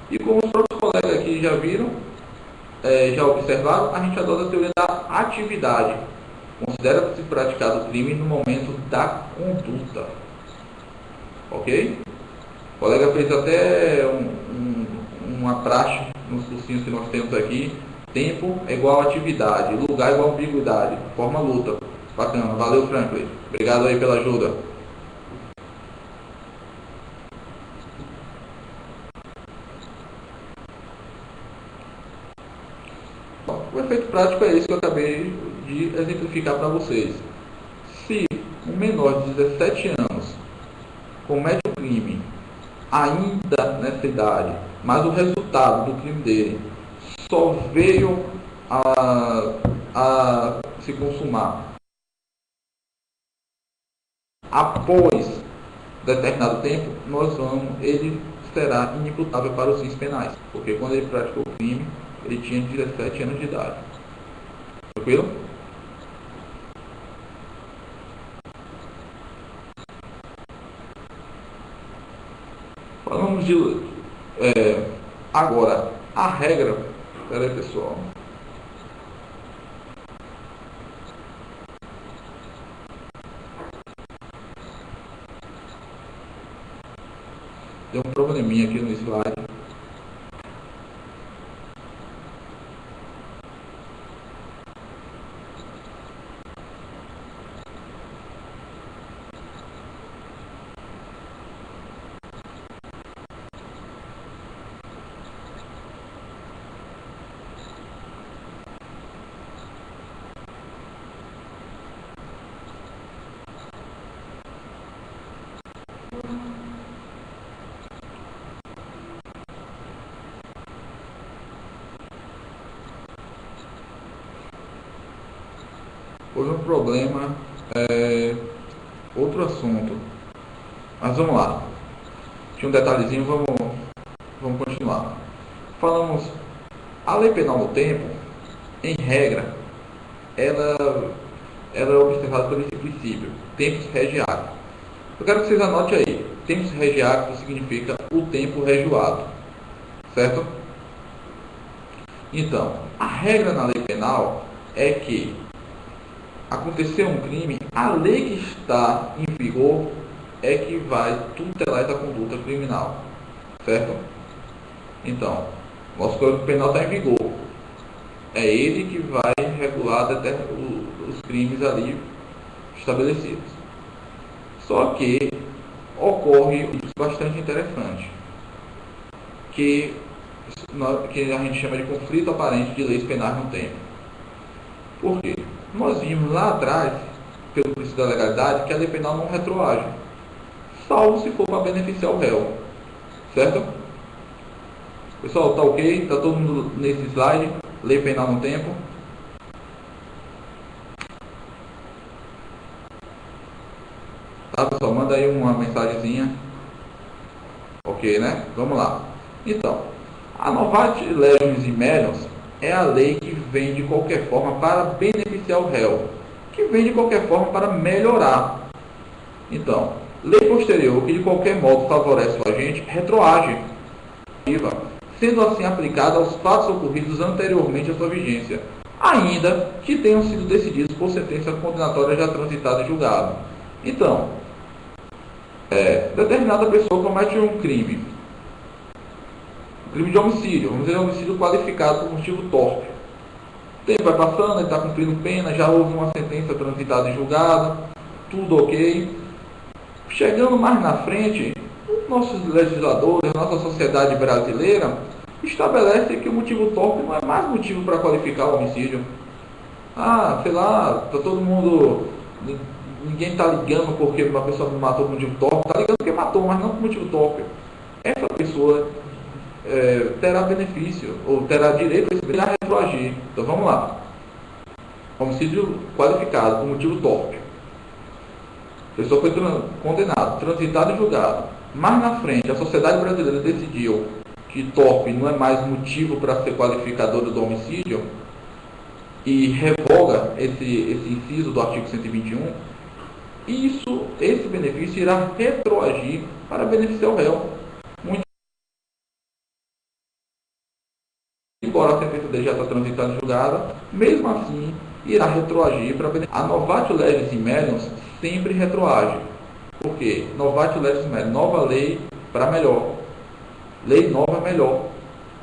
E como os próprios colegas aqui já viram, já observaram, a gente adota a teoria da atividade. Considera-se praticado o crime no momento da conduta. Ok? O colega fez até uma praxe nos cursinhos que nós temos aqui. Tempo é igual a atividade, lugar é igual a ambiguidade, forma luta. Bacana, valeu Franklin. Obrigado aí pela ajuda. Bom, o efeito prático é esse que eu acabei de exemplificar para vocês. Se um menor de 17 anos comete um crime ainda nessa idade, mas o resultado do crime dele só veio a se consumar após determinado tempo, ele será inimputável para os fins penais, porque quando ele praticou o crime, ele tinha 17 anos de idade. Tranquilo? Falamos de agora a regra. Espera aí, pessoal. Deu um probleminha aqui no slide. Houve um problema, outro assunto. Mas vamos lá. Tinha um detalhezinho, vamos continuar. Falamos, a lei penal no tempo, em regra, ela é observada por esse princípio, tempus regiato. Eu quero que vocês anotem aí, tempus regiato significa o tempo regioado, certo? Então, a regra na lei penal é que aconteceu um crime, a lei que está em vigor é que vai tutelar essa conduta criminal, certo? Então, nosso Código Penal está em vigor. É ele que vai regular os crimes ali estabelecidos. Só que ocorre isso bastante interessante, que a gente chama de conflito aparente de leis penais no tempo. Por quê? Nós vimos lá atrás, pelo princípio da legalidade, que a lei penal não retroage, salvo se for para beneficiar o réu. Certo? Pessoal, tá ok? Está todo mundo nesse slide? Lei penal no tempo. Tá, pessoal? Manda aí uma mensagenzinha. Ok, né? Vamos lá. Então, a Novatis Legis Melius é a lei que vem de qualquer forma para beneficiar o réu, que vem de qualquer forma para melhorar. Então, lei posterior que de qualquer modo favorece o agente, retroage, sendo assim aplicada aos fatos ocorridos anteriormente à sua vigência, ainda que tenham sido decididos por sentença condenatória já transitada e julgada. Então, determinada pessoa comete um crime de homicídio, vamos dizer, homicídio qualificado por motivo torpe. O tempo vai passando, ele está cumprindo pena, já houve uma sentença transitada e julgada, tudo ok. Chegando mais na frente, os nossos legisladores, a nossa sociedade brasileira, estabelece que o motivo torpe não é mais motivo para qualificar o homicídio. Ah, sei lá, tá todo mundo... Ninguém está ligando porque uma pessoa matou por motivo torpe, está ligando porque matou, mas não por motivo torpe. Essa pessoa terá benefício, ou terá direito a retroagir. Então vamos lá. Homicídio qualificado por motivo torpe. A pessoa foi condenada, transitada e julgada. Mais na frente, a sociedade brasileira decidiu que torpe não é mais motivo para ser qualificador do homicídio e revoga esse inciso do artigo 121. Esse benefício irá retroagir para beneficiar o réu. Embora a sentença dele já está transitada e julgada, mesmo assim irá retroagir para beneficiar. A novatio legis in melior sempre retroage. Por quê? Novatio legis in melior, nova lei para melhor. Lei nova melhor.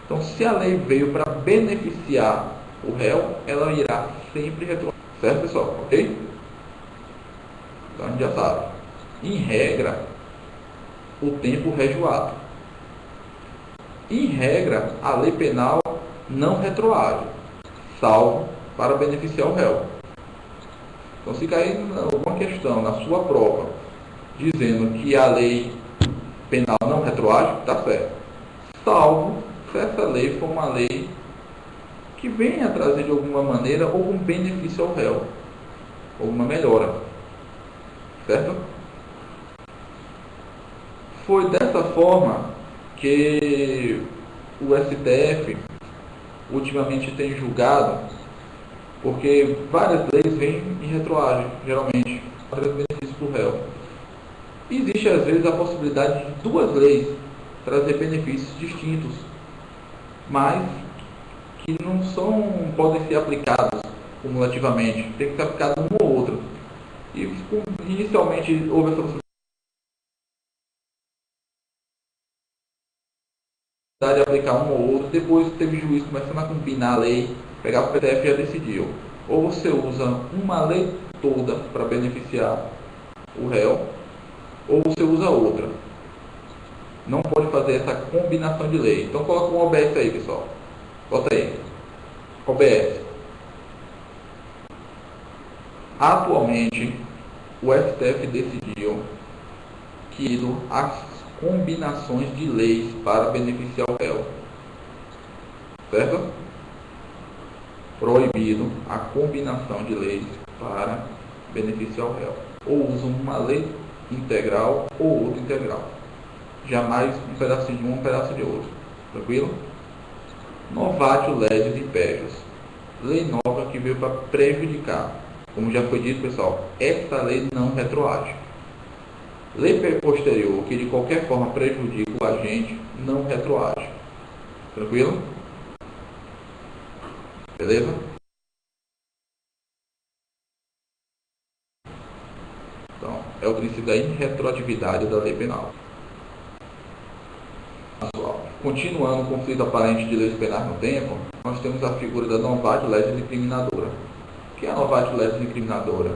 Então, se a lei veio para beneficiar o réu, ela irá sempre retroagir. Certo, pessoal? Ok? Então, a gente já sabe. Em regra, o tempo rege o ato. Em regra, a lei penal não retroage, salvo para beneficiar o réu. Então, se cair alguma questão na sua prova dizendo que a lei penal não retroage, está certo. Salvo se essa lei for uma lei que venha trazer de alguma maneira algum benefício ao réu, alguma melhora. Certo? Foi dessa forma que o STF ultimamente tem julgado, porque várias leis vêm e retroagem, geralmente, para benefício para o réu. Existe, às vezes, a possibilidade de duas leis trazer benefícios distintos, mas que não podem ser aplicados cumulativamente, tem que ser aplicado uma ou outra. E inicialmente houve essa possibilidade de aplicar uma ou outra, depois teve juiz começando a combinar a lei, pegar o PTF e já decidiu. Ou você usa uma lei toda para beneficiar o réu, ou você usa outra. Não pode fazer essa combinação de lei. Então coloca um OBS aí, pessoal. Bota aí. OBS. Atualmente, o STF decidiu que as combinações de leis para beneficiar o réu. Certo? Proibido a combinação de leis para beneficiar o réu. Ou usam uma lei integral ou outra integral. Jamais um pedacinho de um pedaço de outro. Tranquilo? Novatio legis impérios. Lei nova que veio para prejudicar. Como já foi dito, pessoal, essa lei não retroage. Lei posterior que de qualquer forma prejudica o agente não retroage. Tranquilo? Beleza? Então, é o princípio da irretroatividade da lei penal. Continuando o conflito aparente de leis penais no tempo, nós temos a figura da novatio legis incriminadora. O que é a novatio legis incriminadora?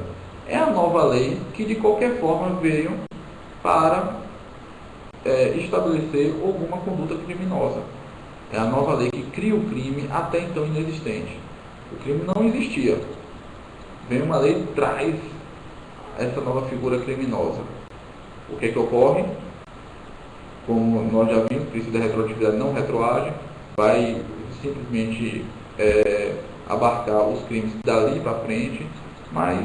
É a nova lei que de qualquer forma veio para estabelecer alguma conduta criminosa. É a nova lei que cria o crime até então inexistente. O crime não existia. Vem uma lei e traz essa nova figura criminosa. O que ocorre? Como nós já vimos, o princípio da retroatividade não retroage, vai simplesmente abarcar os crimes dali para frente, mas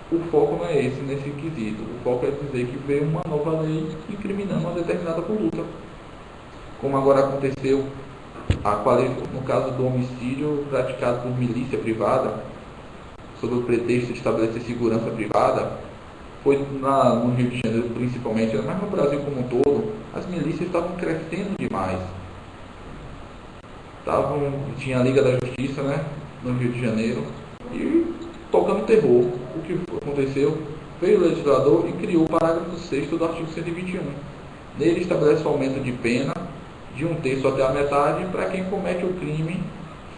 o foco não é esse nesse quesito. O foco é dizer que veio uma nova lei incriminando uma determinada conduta. Como agora aconteceu no caso do homicídio praticado por milícia privada, sob o pretexto de estabelecer segurança privada, foi no Rio de Janeiro principalmente, mas no Brasil como um todo, as milícias estavam crescendo demais. Tinha a Liga da Justiça, né, no Rio de Janeiro, e tocando terror. O que aconteceu? Veio o legislador e criou o parágrafo 6º do artigo 121. Nele estabelece o aumento de pena de 1/3 até a metade para quem comete o crime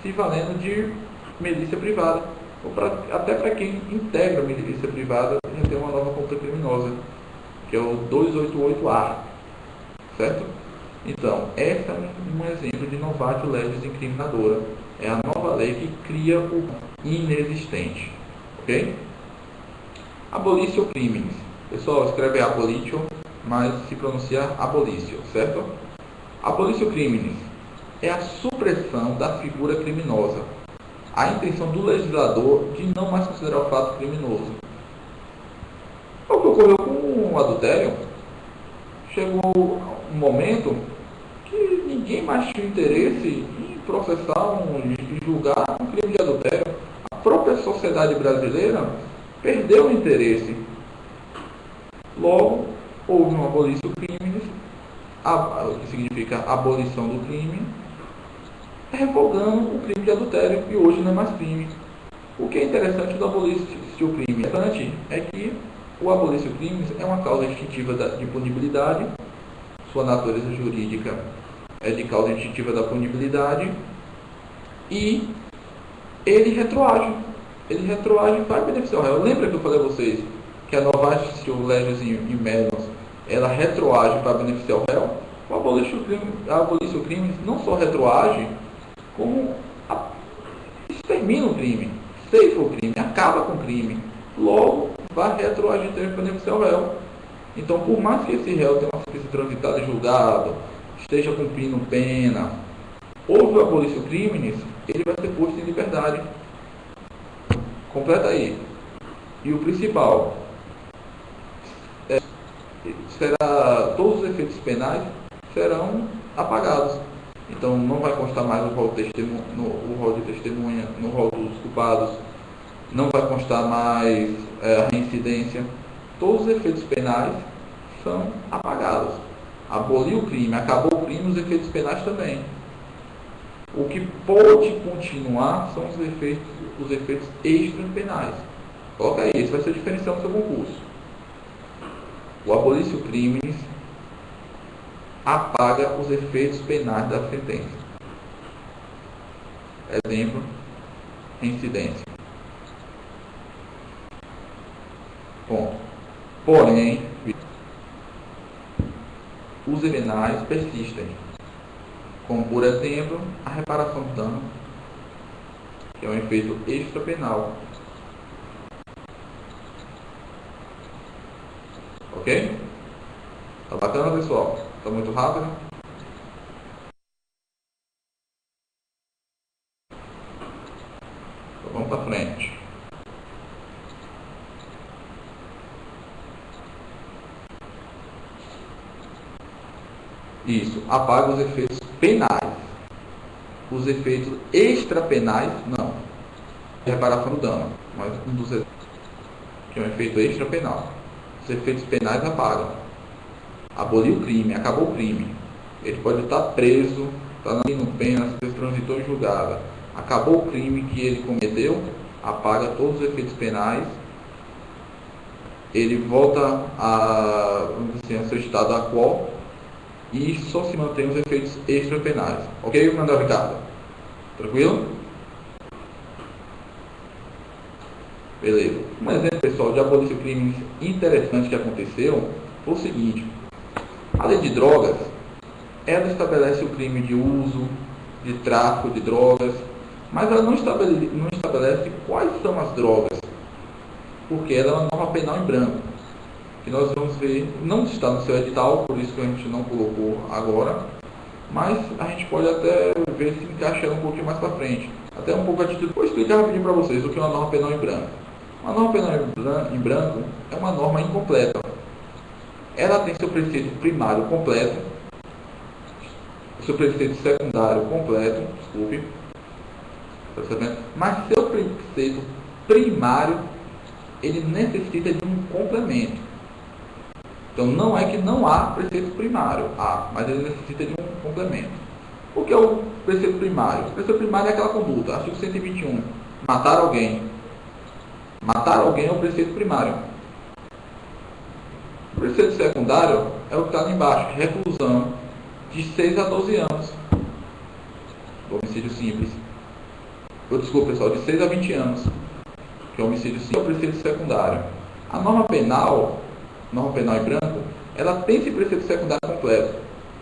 se valendo de milícia privada, ou até para quem integra a milícia privada e tem uma nova que é o 288A, certo? Então, essa é um exemplo de novatio legis incriminadora. É a nova lei que cria o inexistente, ok? Abolitio criminis. Pessoal, escreve abolitio, mas se pronuncia abolitio, certo? Abolitio criminis é a supressão da figura criminosa. A intenção do legislador de não mais considerar o fato criminoso. O que ocorreu com o adultério? Chegou um momento que ninguém mais tinha interesse em processar e julgar um crime de adultério. A própria sociedade brasileira perdeu o interesse. Logo, houve uma abolição do crime, o que significa abolição do crime, revogando o crime de adultério, que hoje não é mais crime. O que é interessante do abolício crime é que o abolício crimes é uma causa extintiva de punibilidade, sua natureza jurídica é de causa extintiva da punibilidade, e ele retroage. Ele retroage para beneficiar o réu. Lembra que eu falei a vocês que a novatio legis in menos, ela retroage para beneficiar o réu? O abolício crimes não só retroage, como extermina o crime, ceifa o crime, acaba com o crime. Logo, vai retroagir para beneficiar o réu. Então, por mais que esse réu tenha sido transitado e julgado, esteja cumprindo pena, houve o abolício crimes, ele vai ser posto em liberdade. Completa aí. E o principal, todos os efeitos penais serão apagados. Então, não vai constar mais o rol de testemunha, no rol dos culpados, não vai constar mais a reincidência. Todos os efeitos penais são apagados. Aboliu o crime, acabou o crime, os efeitos penais também. O que pode continuar são os efeitos extrapenais. Coloca aí, esse vai ser o diferencial do seu concurso. O abolício crimes apaga os efeitos penais da sentença. Exemplo, reincidência. Ponto. Porém, os penais persistem, como, por exemplo, a reparação de dano, que é um efeito extrapenal. Ok? Tá bacana, pessoal? Tá muito rápido? Então, vamos para frente. Isso, apaga os efeitos penais. Os efeitos extrapenais, não. Reparação do dano, mas um dos que é um efeito extrapenal. Os efeitos penais apagam. Aboliu o crime, acabou o crime. Ele pode estar preso, está no pena, se transitou em julgada. Acabou o crime que ele cometeu, apaga todos os efeitos penais. Ele volta ao seu estado atual e só se mantém os efeitos extrapenais. Ok, Manuel Ricardo? Tranquilo? Beleza. Um exemplo, pessoal, de abolício crimes interessante que aconteceu foi o seguinte. A lei de drogas, ela estabelece o crime de uso, de tráfico de drogas, mas ela não estabelece quais são as drogas, porque ela é uma norma penal em branco, que nós vamos ver, não está no seu edital, por isso que a gente não colocou agora, mas a gente pode até ver se encaixa ela um pouquinho mais para frente. Até um pouco a título. Vou explicar rapidinho para vocês o que é uma norma penal em branco. Uma norma penal em branco é uma norma incompleta. Ela tem seu preceito primário completo, seu preceito secundário completo, desculpe, mas seu preceito primário, ele necessita de um complemento. Então, não é que não há preceito primário, mas ele necessita de um complemento. O que é o preceito primário? O preceito primário é aquela conduta, artigo 121, matar alguém. Matar alguém é o preceito primário. O preceito secundário é o que está ali embaixo, reclusão de 6 a 12 anos. Homicídio simples. Desculpa, pessoal, de 6 a 20 anos. Que é homicídio simples, é o preceito secundário. A norma penal em branco, ela tem esse preceito secundário completo.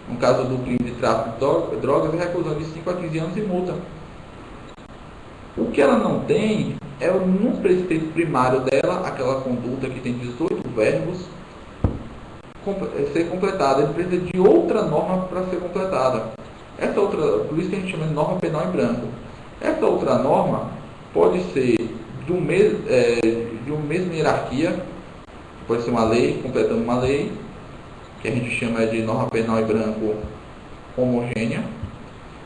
No caso do crime de tráfico de drogas, é reclusão de 5 a 15 anos e multa. O que ela não tem é no preceito primário dela, aquela conduta que tem 18 verbos, ser completada. Ele precisa de outra norma para ser completada. Essa outra, por isso que a gente chama de norma penal em branco. Essa outra norma pode ser de uma mesma hierarquia, pode ser uma lei, completando uma lei, que a gente chama de norma penal em branco homogênea,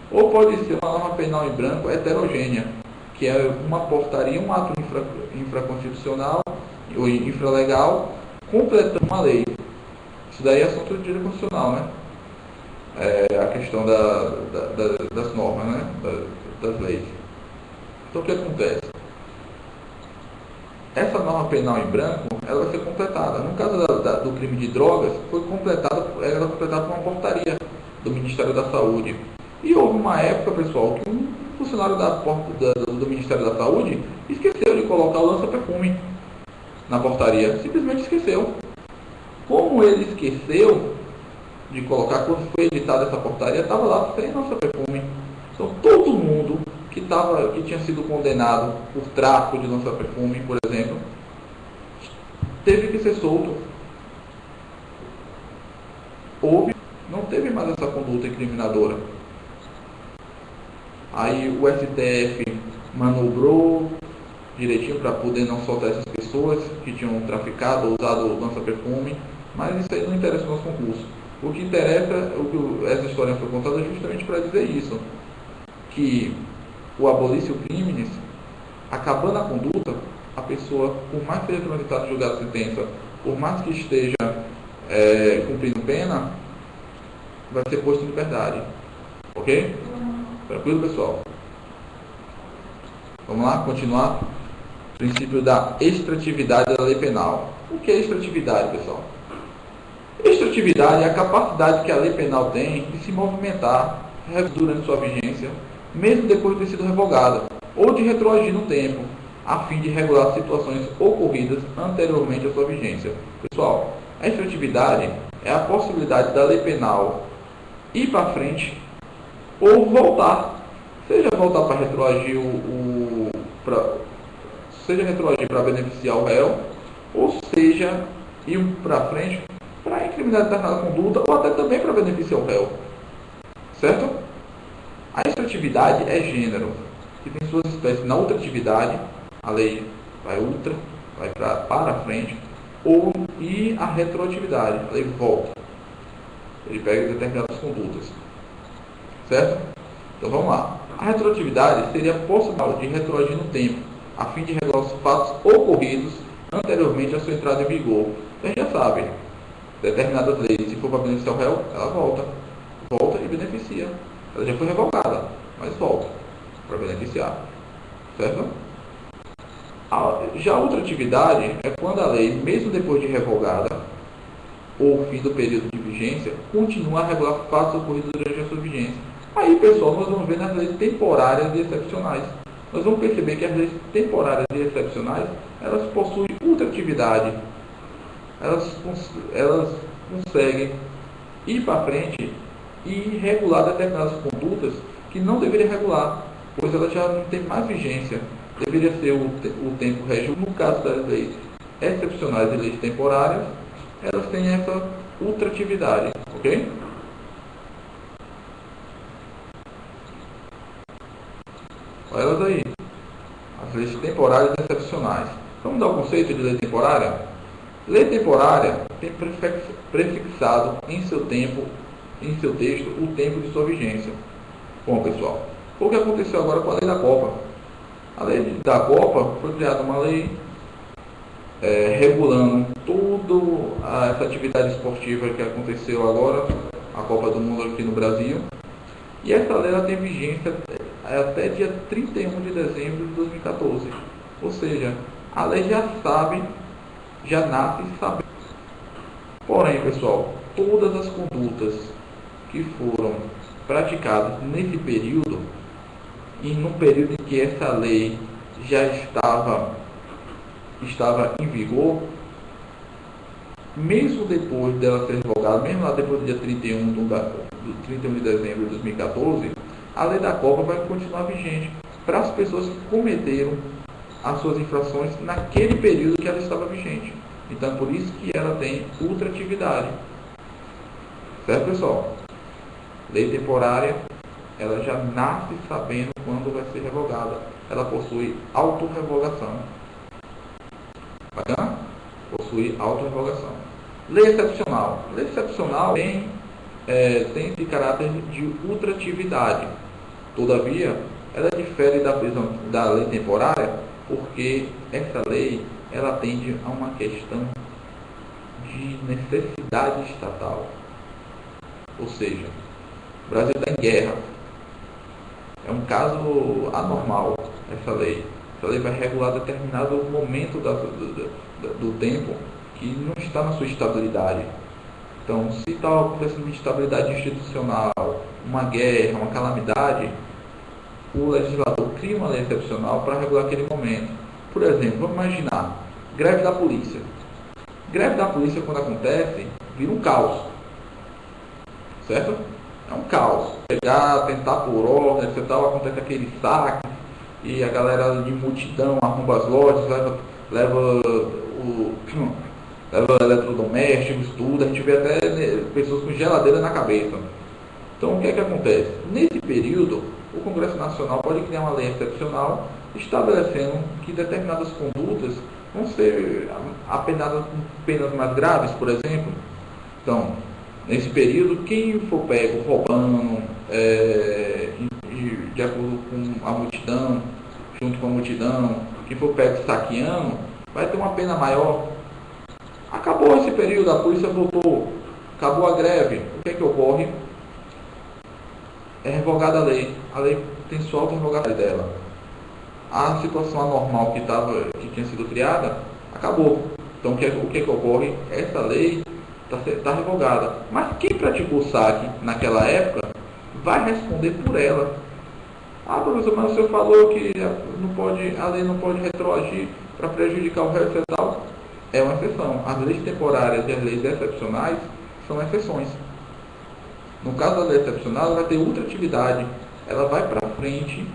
ou pode ser uma norma penal em branco heterogênea, que é uma portaria, um ato infraconstitucional ou infralegal, completando uma lei. Isso daí é assunto de direito constitucional, né? A questão das normas, né? Das leis. Então o que acontece? Essa norma penal em branco, ela vai ser completada. No caso do crime de drogas, ela foi completada por uma portaria do Ministério da Saúde. E houve uma época, pessoal, que um funcionário do Ministério da Saúde esqueceu de colocar o lança-perfume na portaria. Simplesmente esqueceu. Como ele esqueceu de colocar, quando foi editada essa portaria, estava lá sem lança-perfume. Então todo mundo que tinha sido condenado por tráfico de lança-perfume, por exemplo, teve que ser solto. Não teve mais essa conduta incriminadora. Aí o STF manobrou direitinho para poder não soltar essas pessoas que tinham traficado ou usado o lança-perfume, mas isso aí não interessa no nosso concurso. O que interessa, essa história foi contada justamente para dizer isso, que o abolício crimes, acabando a conduta, a pessoa, por mais que seja transitada julgada sentença, por mais que esteja cumprindo pena, vai ser posto em liberdade. Ok? Tranquilo, pessoal? Vamos lá, continuar. Princípio da extratividade da lei penal. O que é extratividade, pessoal? Extratividade é a capacidade que a lei penal tem de se movimentar durante sua vigência, mesmo depois de ter sido revogada, ou de retroagir no tempo, a fim de regular situações ocorridas anteriormente à sua vigência. Pessoal, a extratividade é a possibilidade da lei penal ir para frente ou voltar, seja voltar para retroagir seja retroagir para beneficiar o réu, ou seja ir para frente para incriminar determinada conduta, ou até também para beneficiar o réu. Certo? A extratividade é gênero, que tem suas espécies na ultratividade, a lei vai para frente, e a retroatividade, a lei volta. Ele pega determinadas condutas. Certo? Então vamos lá. A retroatividade seria a possibilidade de retroagir no tempo, a fim de regular os fatos ocorridos anteriormente à sua entrada em vigor. Então a gente já sabe, determinadas leis, se for para beneficiar o réu, ela volta e beneficia. Ela já foi revogada, mas volta para beneficiar. Certo? Já outra atividade é quando a lei, mesmo depois de revogada, ou fim do período de vigência, continua a regular fatos ocorridos durante a sua vigência. Aí, pessoal, nós vamos ver nas leis temporárias e excepcionais. Nós vamos perceber que as leis temporárias e excepcionais, elas possuem ultratividade. Elas conseguem ir para frente e regular determinadas condutas que não deveriam regular, pois elas já não têm mais vigência. Deveria ser o tempo régio. No caso das leis excepcionais e leis temporárias, elas têm essa ultratividade, ok? Olha elas aí, as leis temporárias e excepcionais. Vamos dar o conceito de lei temporária? Lei temporária tem prefixado em seu texto, o tempo de sua vigência. Bom, pessoal, o que aconteceu agora com a lei da Copa? A lei da Copa foi criada uma lei regulando toda essa atividade esportiva que aconteceu agora, a Copa do Mundo aqui no Brasil. E essa lei ela tem vigência até dia 31 de dezembro de 2014. Ou seja, a lei já nasce sabendo. Porém, pessoal, todas as condutas que foram praticadas nesse período, e no período em que essa lei já estava em vigor, mesmo depois dela ser revogada, mesmo lá depois do dia 31 de dezembro de 2014, a lei da Copa vai continuar vigente para as pessoas que cometeram as suas infrações naquele período que ela estava vigente. Então é por isso que ela tem ultratividade. Certo, pessoal? Lei temporária, ela já nasce sabendo quando vai ser revogada. Ela possui autorrevogação. Bacana? Possui autorrevogação. Lei excepcional. Lei excepcional tem esse caráter de ultratividade. Todavia, ela difere da lei temporária porque essa lei ela atende a uma questão de necessidade estatal. Ou seja, o Brasil está em guerra. É um caso anormal essa lei. Essa lei vai regular determinado momento do tempo que não está na sua estabilidade. Então, se está acontecendo uma instabilidade institucional, uma guerra, uma calamidade, o legislador cria uma lei excepcional para regular aquele momento. Por exemplo, vamos imaginar, greve da polícia. Greve da polícia, quando acontece, vira um caos. Certo? É um caos. Pegar, tentar por ordem, etc. Acontece aquele saque, e a galera de multidão arromba as lojas, leva eletrodomésticos, tudo. A gente vê até pessoas com geladeira na cabeça. Então, o que é que acontece? Nesse período, o Congresso Nacional pode criar uma lei excepcional estabelecendo que determinadas condutas vão ser apenadas com penas mais graves, por exemplo. Então, nesse período, quem for pego roubando, de acordo com a multidão, junto com a multidão, quem for pego saqueando, vai ter uma pena maior. Acabou esse período, a polícia voltou, acabou a greve. O que é que ocorre? É revogada a lei. A lei tem sua auto-revogação dela. A situação anormal que tinha sido criada, acabou. Então, o que é que ocorre? Essa lei está revogada. Mas quem praticou o saque naquela época vai responder por ela. Ah, professor, mas o senhor falou que a lei não pode retroagir para prejudicar o réu e tal. É uma exceção. As leis temporárias e as leis excepcionais são exceções. No caso da lei excepcional, ela vai ter ultratividade. Ela vai para frente,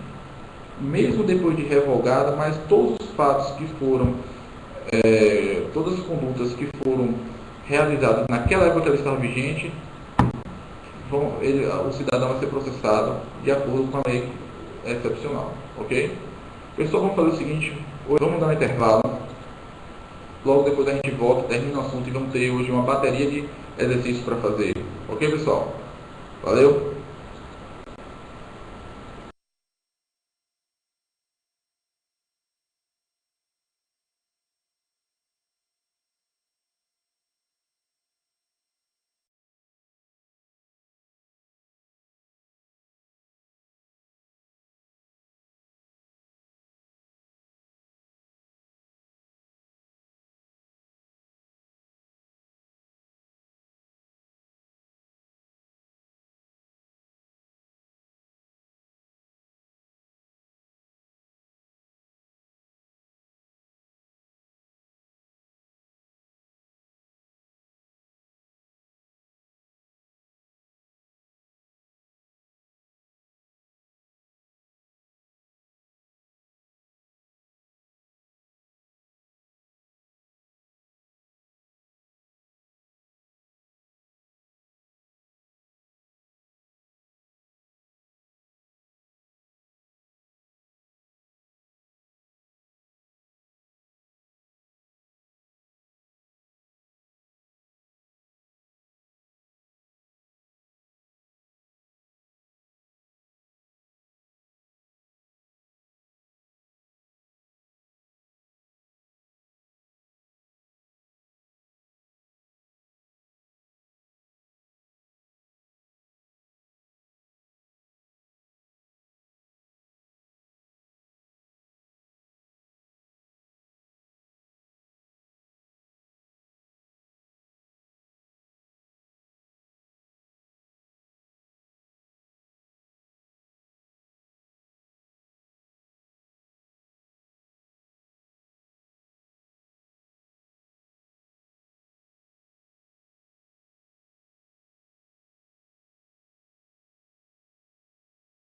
mesmo depois de revogada, mas todos os fatos que foram, todas as condutas que foram realizadas naquela época que ela estava vigente, o cidadão vai ser processado de acordo com a lei excepcional. Ok? Pessoal, vamos fazer o seguinte, hoje vamos dar um intervalo. Logo depois a gente volta, termina o assunto e vamos ter hoje uma bateria de exercícios para fazer. Ok, pessoal? Valeu!